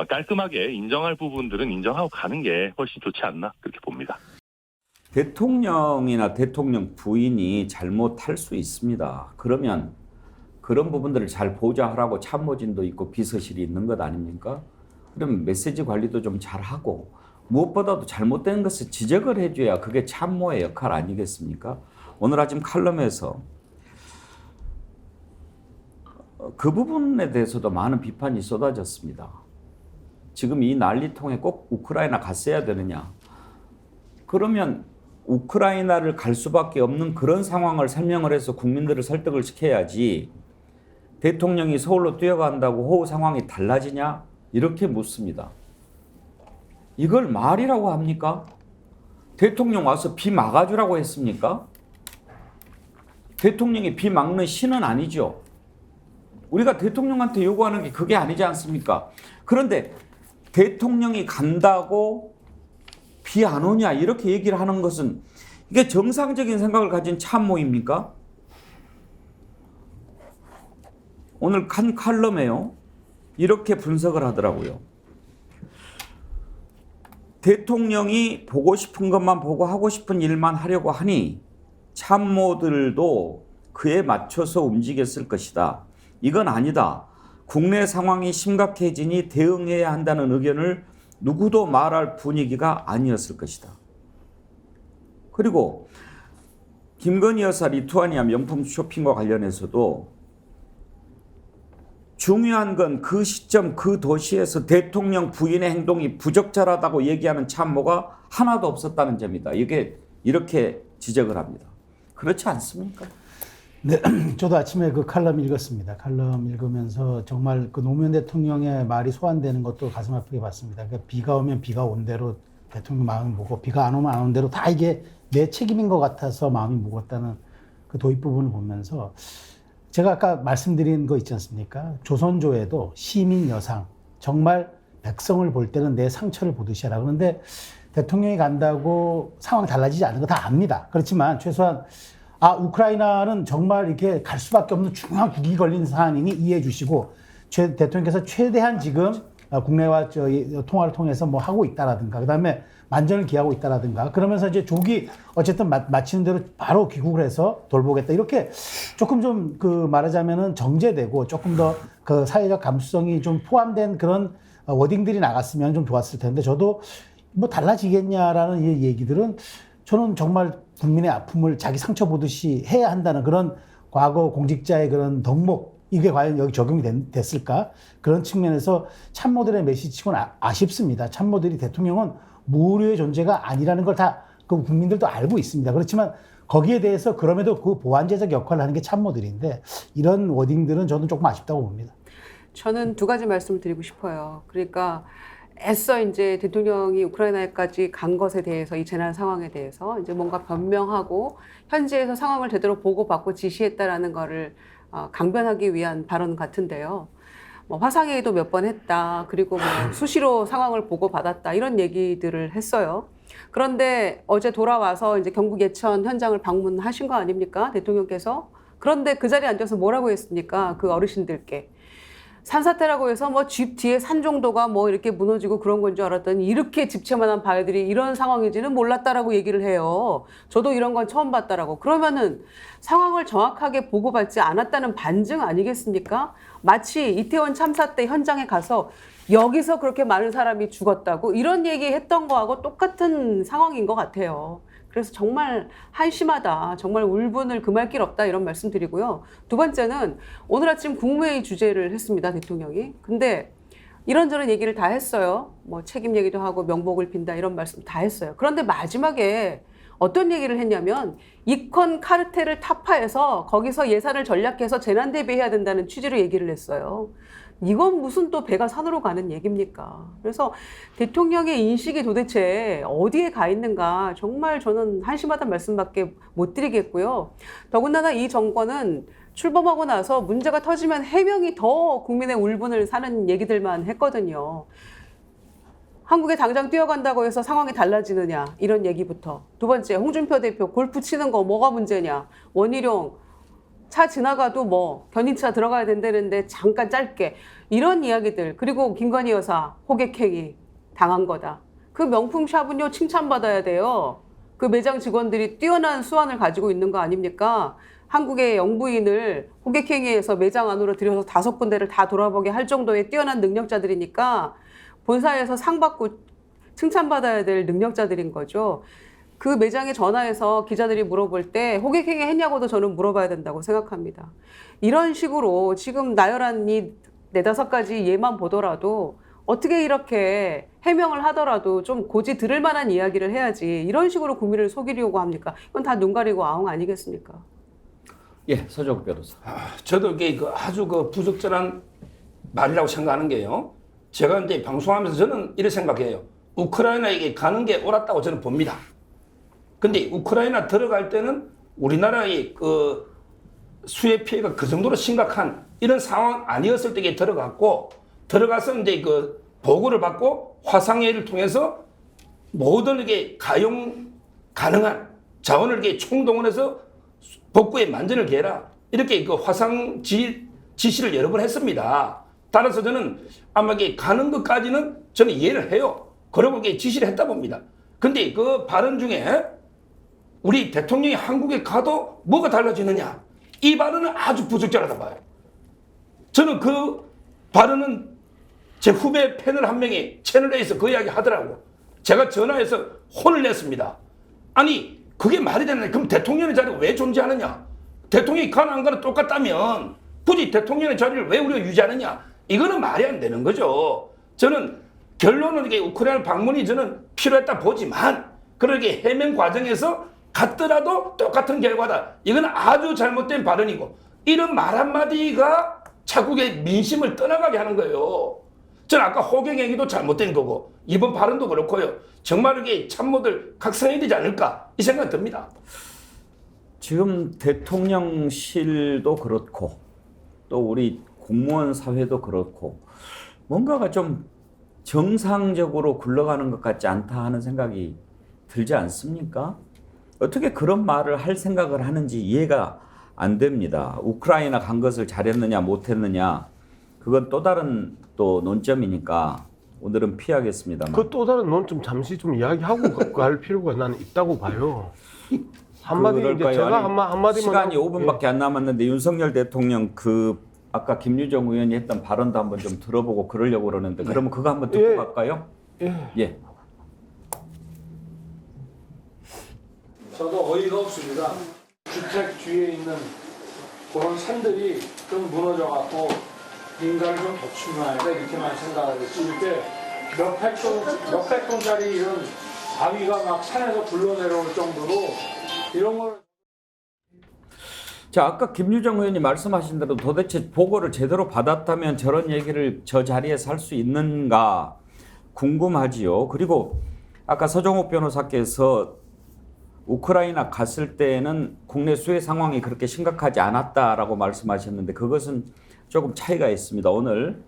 [SPEAKER 16] 깔끔하게 인정할 부분들은 인정하고 가는 게 훨씬 좋지 않나 그렇게 봅니다.
[SPEAKER 2] 대통령이나 대통령 부인이 잘못할 수 있습니다. 그러면 그런 부분들을 잘 보좌하라고 참모진도 있고 비서실이 있는 것 아닙니까? 그럼 메시지 관리도 좀 잘하고 무엇보다도 잘못된 것을 지적을 해줘야 그게 참모의 역할 아니겠습니까? 오늘 아침 칼럼에서 그 부분에 대해서도 많은 비판이 쏟아졌습니다. 지금 이 난리통에 꼭 우크라이나 갔어야 되느냐? 그러면 우크라이나를 갈 수밖에 없는 그런 상황을 설명을 해서 국민들을 설득을 시켜야지 대통령이 서울로 뛰어간다고 호우 상황이 달라지냐? 이렇게 묻습니다. 이걸 말이라고 합니까? 대통령 와서 비 막아주라고 했습니까? 대통령이 비 막는 신은 아니죠. 우리가 대통령한테 요구하는 게 그게 아니지 않습니까? 그런데 대통령이 간다고 비 안 오냐 이렇게 얘기를 하는 것은 이게 정상적인 생각을 가진 참모입니까? 오늘 한 칼럼에요. 이렇게 분석을 하더라고요. 대통령이 보고 싶은 것만 보고 하고 싶은 일만 하려고 하니 참모들도 그에 맞춰서 움직였을 것이다. 이건 아니다. 국내 상황이 심각해지니 대응해야 한다는 의견을 누구도 말할 분위기가 아니었을 것이다. 그리고 김건희 여사 리투아니아 명품 쇼핑과 관련해서도 중요한 건 그 시점 그 도시에서 대통령 부인의 행동이 부적절하다고 얘기하는 참모가 하나도 없었다는 점이다. 이게 이렇게 지적을 합니다. 그렇지 않습니까?
[SPEAKER 4] 네, 저도 아침에 그 칼럼 읽었습니다. 칼럼 읽으면서 정말 그 노무현 대통령의 말이 소환되는 것도 가슴 아프게 봤습니다. 그러니까 비가 오면 비가 온 대로 대통령 마음이 무겁고 비가 안 오면 안 온 대로 다 이게 내 책임인 것 같아서 마음이 무겁다는 그 도입 부분을 보면서 제가 아까 말씀드린 거 있지 않습니까? 조선조에도 시민 여상, 정말 백성을 볼 때는 내 상처를 보듯이 하라. 그런데 대통령이 간다고 상황 달라지지 않는 거 다 압니다. 그렇지만 최소한 우크라이나는 정말 이렇게 갈 수밖에 없는 중요한 국익이 걸린 사안이니 이해해 주시고 대통령께서 최대한 지금 국내와 통화를 통해서 뭐 하고 있다라든가 그다음에 만전을 기하고 있다라든가 그러면서 이제 조기 어쨌든 마치는 대로 바로 귀국을 해서 돌보겠다 이렇게 조금 좀 그 말하자면은 정제되고 조금 더 그 사회적 감수성이 좀 포함된 그런 워딩들이 나갔으면 좀 좋았을 텐데 저도 뭐 달라지겠냐라는 이 얘기들은 저는 정말 국민의 아픔을 자기 상처 보듯이 해야 한다는 그런 과거 공직자의 그런 덕목 이게 과연 여기 적용이 됐을까? 그런 측면에서 참모들의 메시지치고는 아쉽습니다. 참모들이 대통령은 무료의 존재가 아니라는 걸 다 그 국민들도 알고 있습니다. 그렇지만 거기에 대해서 그럼에도 그 보완제적 역할을 하는 게 참모들인데 이런 워딩들은 저는 조금 아쉽다고 봅니다.
[SPEAKER 5] 저는 두 가지 말씀을 드리고 싶어요. 그러니까 애써 이제 대통령이 우크라이나에까지 간 것에 대해서 이 재난 상황에 대해서 이제 뭔가 변명하고 현지에서 상황을 제대로 보고받고 지시했다라는 거를 강변하기 위한 발언 같은데요. 뭐 화상회의도 몇 번 했다. 그리고 뭐 수시로 상황을 보고받았다. 이런 얘기들을 했어요. 그런데 어제 돌아와서 이제 경북 예천 현장을 방문하신 거 아닙니까? 대통령께서. 그런데 그 자리에 앉아서 뭐라고 했습니까? 그 어르신들께. 산사태라고 해서 뭐 집 뒤에 산 정도가 뭐 이렇게 무너지고 그런 건 줄 알았더니 이렇게 집채만한 바위들이 이런 상황인지는 몰랐다라고 얘기를 해요. 저도 이런 건 처음 봤다라고. 그러면은 상황을 정확하게 보고받지 않았다는 반증 아니겠습니까? 마치 이태원 참사 때 현장에 가서 여기서 그렇게 많은 사람이 죽었다고 이런 얘기했던 거하고 똑같은 상황인 것 같아요. 그래서 정말 한심하다. 정말 울분을 금할 길 없다. 이런 말씀 드리고요. 두 번째는 오늘 아침 국무회의 주재를 했습니다. 대통령이. 근데 이런저런 얘기를 다 했어요. 뭐 책임 얘기도 하고 명복을 빈다 이런 말씀 다 했어요. 그런데 마지막에 어떤 얘기를 했냐면 이컨 카르텔을 타파해서 거기서 예산을 전략해서 재난 대비해야 된다는 취지로 얘기를 했어요. 이건 무슨 또 배가 산으로 가는 얘기입니까? 그래서 대통령의 인식이 도대체 어디에 가 있는가 정말 저는 한심하다는 말씀밖에 못 드리겠고요. 더군다나 이 정권은 출범하고 나서 문제가 터지면 해명이 더 국민의 울분을 사는 얘기들만 했거든요. 한국에 당장 뛰어간다고 해서 상황이 달라지느냐 이런 얘기부터 두 번째 홍준표 대표 골프 치는 거 뭐가 문제냐 원희룡 차 지나가도 뭐 견인차 들어가야 된다는데 잠깐 짧게 이런 이야기들 그리고 김건희 여사 호객행위 당한 거다. 그 명품 샵은요 칭찬받아야 돼요. 그 매장 직원들이 뛰어난 수완을 가지고 있는 거 아닙니까? 한국의 영부인을 호객행위에서 매장 안으로 들여서 5군데를 다 돌아보게 할 정도의 뛰어난 능력자들이니까 본사에서 상 받고 칭찬받아야 될 능력자들인 거죠. 그 매장에 전화해서 기자들이 물어볼 때 호객행위 했냐고도 저는 물어봐야 된다고 생각합니다. 이런 식으로 지금 나열한 이 4-5가지 예만 보더라도 어떻게 이렇게 해명을 하더라도 좀 고지 들을 만한 이야기를 해야지 이런 식으로 국민을 속이려고 합니까? 이건 다 눈 가리고 아웅 아니겠습니까?
[SPEAKER 2] 예, 서정욱 변호사.
[SPEAKER 9] 저도 이게 아주 부적절한 말이라고 생각하는 게요. 제가 이제 방송하면서 저는 이렇게 생각해요. 우크라이나에게 가는 게 옳았다고 저는 봅니다. 근데 우크라이나 들어갈 때는 우리나라의 그 수해 피해가 그 정도로 심각한 이런 상황 아니었을 때에 들어갔고 들어가서 이제 그 보고를 받고 화상회의를 통해서 모든 게 가용 가능한 자원을 이렇게 총동원해서 복구에 만전을 기해라 이렇게 그 화상 지시를 여러 번 했습니다. 따라서 저는 아마 이게 가는 것까지는 저는 이해를 해요. 그러고 이게 지시를 했다 봅니다. 근데 그 발언 중에 우리 대통령이 한국에 가도 뭐가 달라지느냐 이 발언은 아주 부적절하다 봐요. 저는 그 발언은 제 후배 패널 한 명이 채널A에서 그 이야기 하더라고. 제가 전화해서 혼을 냈습니다. 아니 그게 말이 되나? 그럼 대통령의 자리가 왜 존재하느냐? 대통령이 가나 안 가나 똑같다면 굳이 대통령의 자리를 왜 우리가 유지하느냐? 이거는 말이 안 되는 거죠. 저는 결론은 이게 우크라이나 방문이 저는 필요했다 보지만 그렇게 해명 과정에서 갔더라도 똑같은 결과다. 이건 아주 잘못된 발언이고 이런 말 한마디가 자국의 민심을 떠나가게 하는 거예요. 저는 아까 호객행위도 잘못된 거고 이번 발언도 그렇고요. 정말 이게 참모들 각성해야 되지 않을까 이 생각이 듭니다.
[SPEAKER 2] 지금 대통령실도 그렇고 또 우리 공무원 사회도 그렇고 뭔가가 좀 정상적으로 굴러가는 것 같지 않다 하는 생각이 들지 않습니까? 어떻게 그런 말을 할 생각을 하는지 이해가 안 됩니다. 우크라이나 간 것을 잘했느냐 못했느냐 그건 또 다른 또 논점이니까 오늘은 피하겠습니다만.
[SPEAKER 3] 그 또 다른 논점 잠시 좀 이야기하고 갈 필요가 나는 있다고 봐요. 한마디 이제 제가 한마디만
[SPEAKER 2] 시간이 5분밖에 안 남았는데 윤석열 대통령 그 아까 김유정 의원이 했던 발언도 한번 좀 들어보고 그러려고 그러는데 그러면 그거 한번 듣고 갈까요? 예.
[SPEAKER 17] 저도 어이가 없습니다. 주택 뒤에 있는 그런 산들이 좀 무너져갖고 인간을 좀 도충해야 돼 이렇게만 생각을 했지 이렇게 몇백 톤짜리 이런 바위가 막 산에서 굴러내려올 정도로 이런 걸.
[SPEAKER 2] 자, 아까 김유정 의원이 말씀하신 대로 도대체 보고를 제대로 받았다면 저런 얘기를 저 자리에서 할 수 있는가 궁금하지요. 그리고 아까 서정욱 변호사께서 우크라이나 갔을 때는 국내 수해 상황이 그렇게 심각하지 않았다라고 말씀하셨는데 그것은 조금 차이가 있습니다. 오늘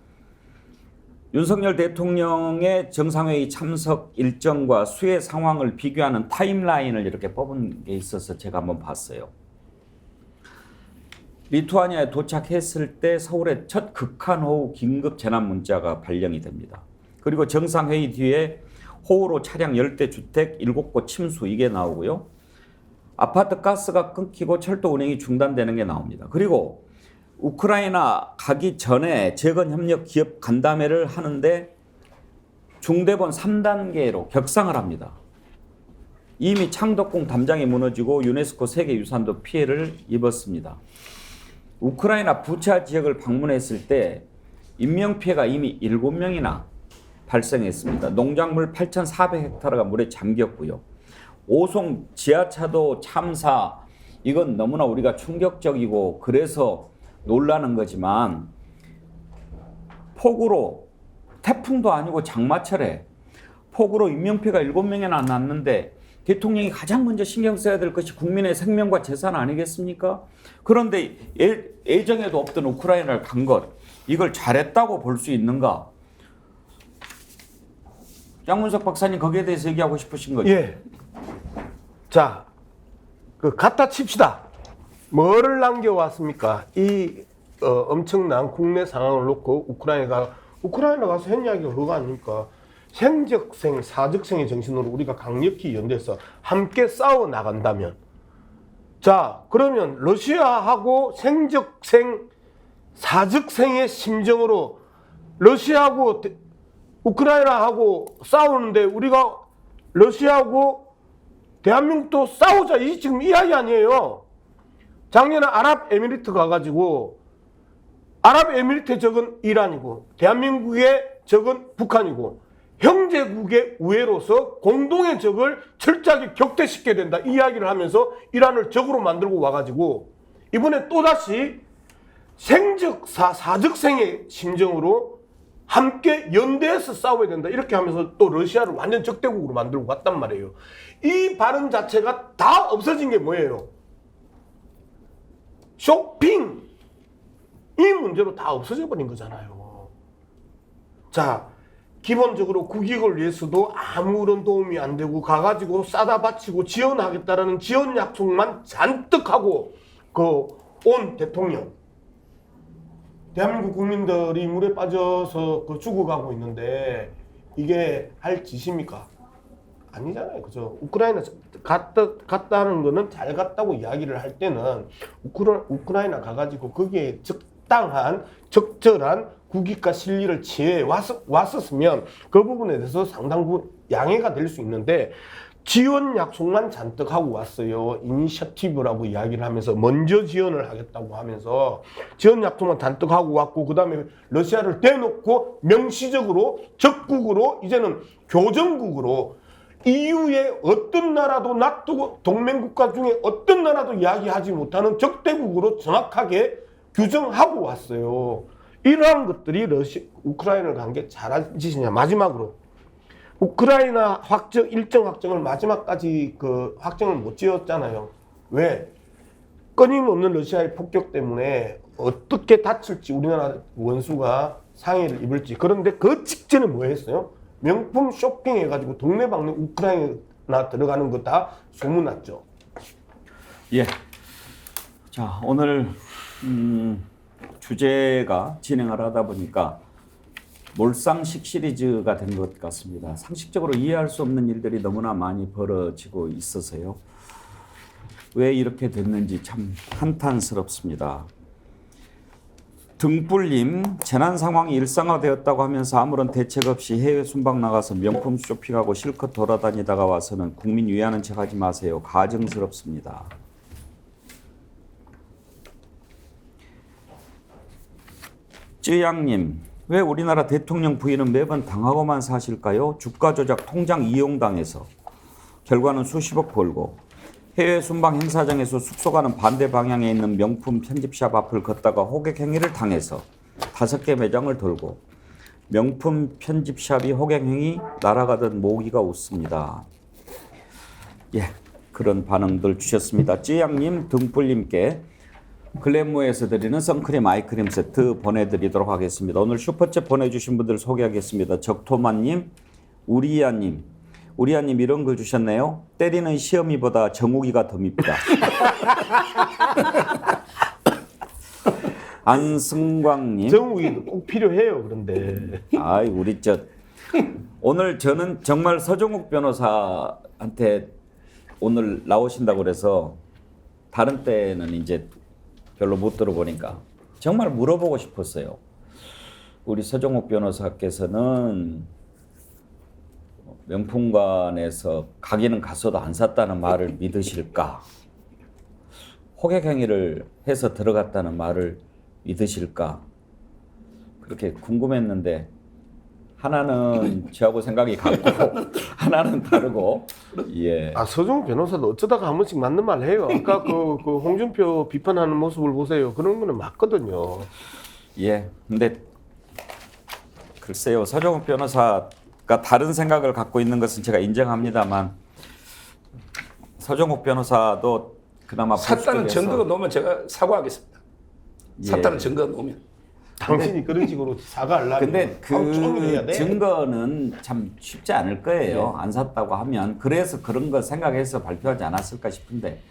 [SPEAKER 2] 윤석열 대통령의 정상회의 참석 일정과 수해 상황을 비교하는 타임라인을 이렇게 뽑은 게 있어서 제가 한번 봤어요. 리투아니아에 도착했을 때 서울의 첫 극한호우 긴급 재난 문자가 발령이 됩니다. 그리고 정상회의 뒤에 호우로 차량 10대 주택 7곳 침수 이게 나오고요. 아파트 가스가 끊기고 철도 운행이 중단되는 게 나옵니다. 그리고 우크라이나 가기 전에 재건협력 기업 간담회를 하는데 중대본 3단계로 격상을 합니다. 이미 창덕궁 담장이 무너지고 유네스코 세계유산도 피해를 입었습니다. 우크라이나 부차 지역을 방문했을 때 인명피해가 이미 7명이나 발생했습니다. 농작물 8,400헥타르가 물에 잠겼고요. 오송 지하차도 참사 이건 너무나 우리가 충격적이고 그래서 놀라는 거지만 폭우로 태풍도 아니고 장마철에 폭우로 인명피해가 7명이나 났는데 대통령이 가장 먼저 신경 써야 될 것이 국민의 생명과 재산 아니겠습니까? 그런데 예정에도 없던 우크라이나를 간 것, 이걸 잘했다고 볼 수 있는가? 양문석 박사님 거기에 대해서 얘기하고 싶으신 거죠?
[SPEAKER 3] 예. 자, 갖다 칩시다. 뭐를 남겨왔습니까? 이 엄청난 국내 상황을 놓고 우크라이나 가서 한 이야기가 그거 아닙니까? 생적생, 사적생의 정신으로 우리가 강력히 연대해서 함께 싸워 나간다면, 자, 그러면 러시아하고 생적생, 사적생의 심정으로 러시아하고 우크라이나하고 싸우는데 우리가 러시아하고 대한민국도 싸우자 이 지금 이야기 아니에요. 작년에 아랍에미리트 가가지고 아랍에미리트의 적은 이란이고 대한민국의 적은 북한이고 형제국의 우애로서 공동의 적을 철저하게 격퇴시켜야 된다 이 이야기를 하면서 이란을 적으로 만들고 와가지고 이번에 또다시 사적생의 심정으로 함께 연대해서 싸워야 된다 이렇게 하면서 또 러시아를 완전 적대국으로 만들고 갔단 말이에요. 이 발언 자체가 다 없어진 게 뭐예요? 쇼핑 이 문제로 다 없어져 버린 거잖아요. 자, 기본적으로 국익을 위해서도 아무런 도움이 안 되고 가가지고 싸다 바치고 지원하겠다라는 지원 약속만 잔뜩 하고 온 대통령, 대한민국 국민들이 물에 빠져서 죽어가고 있는데 이게 할 짓입니까? 아니잖아요. 그죠? 우크라이나 갔다는 거는 잘 갔다고 이야기를 할 때는 우크라이나 가가지고 거기에 적당한 적절한 국익과 실리를 취해 왔었으면 그 부분에 대해서 상당 부분 양해가 될 수 있는데 지원 약속만 잔뜩 하고 왔어요. 이니셔티브라고 이야기를 하면서 먼저 지원을 하겠다고 하면서 지원 약속만 잔뜩 하고 왔고 그 다음에 러시아를 대놓고 명시적으로 적국으로 이제는 교정국으로 EU의 어떤 나라도 놔두고 동맹국가 중에 어떤 나라도 이야기하지 못하는 적대국으로 정확하게 규정하고 왔어요. 이러한 것들이 우크라이나를 간 게 잘한 짓이냐. 마지막으로 우크라이나 일정 확정을 마지막까지 확정을 못 지었잖아요. 왜? 끊임없는 러시아의 폭격 때문에 어떻게 다칠지 우리나라 원수가 상해를 입을지. 그런데 그 직전에 뭐 했어요? 명품 쇼핑해가지고 동네방네 우크라이나 들어가는 거 다 소문났죠.
[SPEAKER 2] 예. 자, 오늘 주제가 진행을 하다 보니까 몰상식 시리즈가 된 것 같습니다. 상식적으로 이해할 수 없는 일들이 너무나 많이 벌어지고 있어서요. 왜 이렇게 됐는지 참 한탄스럽습니다. 등불님, 재난 상황이 일상화되었다고 하면서 아무런 대책 없이 해외 순방 나가서 명품 쇼핑하고 실컷 돌아다니다가 와서는 국민 위하는 척 하지 마세요. 가증스럽습니다. 쯔양님, 왜 우리나라 대통령 부인은 매번 당하고만 사실까요? 주가 조작 통장 이용당해서 결과는 수십억 벌고 해외 순방 행사장에서 숙소 가는 반대 방향에 있는 명품 편집샵 앞을 걷다가 호객 행위를 당해서 5개 매장을 돌고 명품 편집샵이 호객 행위 날아가듯 모기가 웃습니다. 예, 그런 반응들 주셨습니다. 쯔양님, 등불님께 글램모에서 드리는 선크림 아이크림 세트 보내드리도록 하겠습니다. 오늘 슈퍼챗 보내주신 분들 소개하겠습니다. 적토마님, 우리야님 이런 글 주셨네요. 때리는 시어미보다 정욱이가 더 밉다. 안승광님.
[SPEAKER 3] 정우기도 꼭 필요해요. 그런데
[SPEAKER 2] 아이 우리 오늘 저는 정말 서종욱 변호사한테 오늘 나오신다고 그래서 다른 때는 이제 별로 못 들어보니까 정말 물어보고 싶었어요. 우리 서종욱 변호사께서는 명품관에서 가기는 갔어도 안 샀다는 말을 믿으실까? 호객행위를 해서 들어갔다는 말을 믿으실까? 그렇게 궁금했는데 하나는 저하고 생각이 같고 하나는 다르고. 예.
[SPEAKER 3] 서종욱 변호사도 어쩌다가 한 번씩 맞는 말 해요. 아까 그 홍준표 비판하는 모습을 보세요. 그런 거는 맞거든요.
[SPEAKER 2] 예. 근데 글쎄요, 서종욱 변호사가 다른 생각을 갖고 있는 것은 제가 인정합니다만 서종욱 변호사도 그나마
[SPEAKER 9] 샀다는 증거가 나오면 제가 사과하겠습니다.
[SPEAKER 2] 예.
[SPEAKER 9] 샀다는 증거가 나오면.
[SPEAKER 3] 당신이 그런 식으로 사과하려면
[SPEAKER 2] 근데 그 증거는 참 쉽지 않을 거예요. 안 샀다고 하면. 그래서 그런 거 생각해서 발표하지 않았을까 싶은데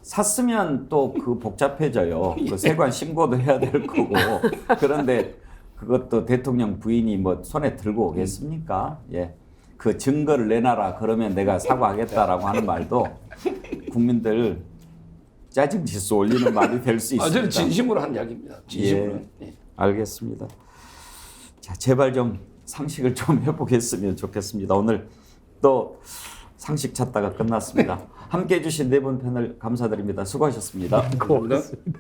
[SPEAKER 2] 샀으면 또 그 복잡해져요. 그 세관 신고도 해야 될 거고. 그런데 그것도 대통령 부인이 뭐 손에 들고 오겠습니까? 예. 그 증거를 내놔라 그러면 내가 사과하겠다라고 하는 말도 국민들 짜증 지수 올리는 말이 될 수 있습니다.
[SPEAKER 9] 저는 진심으로 한 이야기입니다. 진심으로.
[SPEAKER 2] 예, 알겠습니다. 자, 제발 좀 상식을 좀 해보겠으면 좋겠습니다. 오늘 또 상식 찾다가 끝났습니다. 함께해 주신 네 분 패널 감사드립니다. 수고하셨습니다.
[SPEAKER 3] 고맙습니다.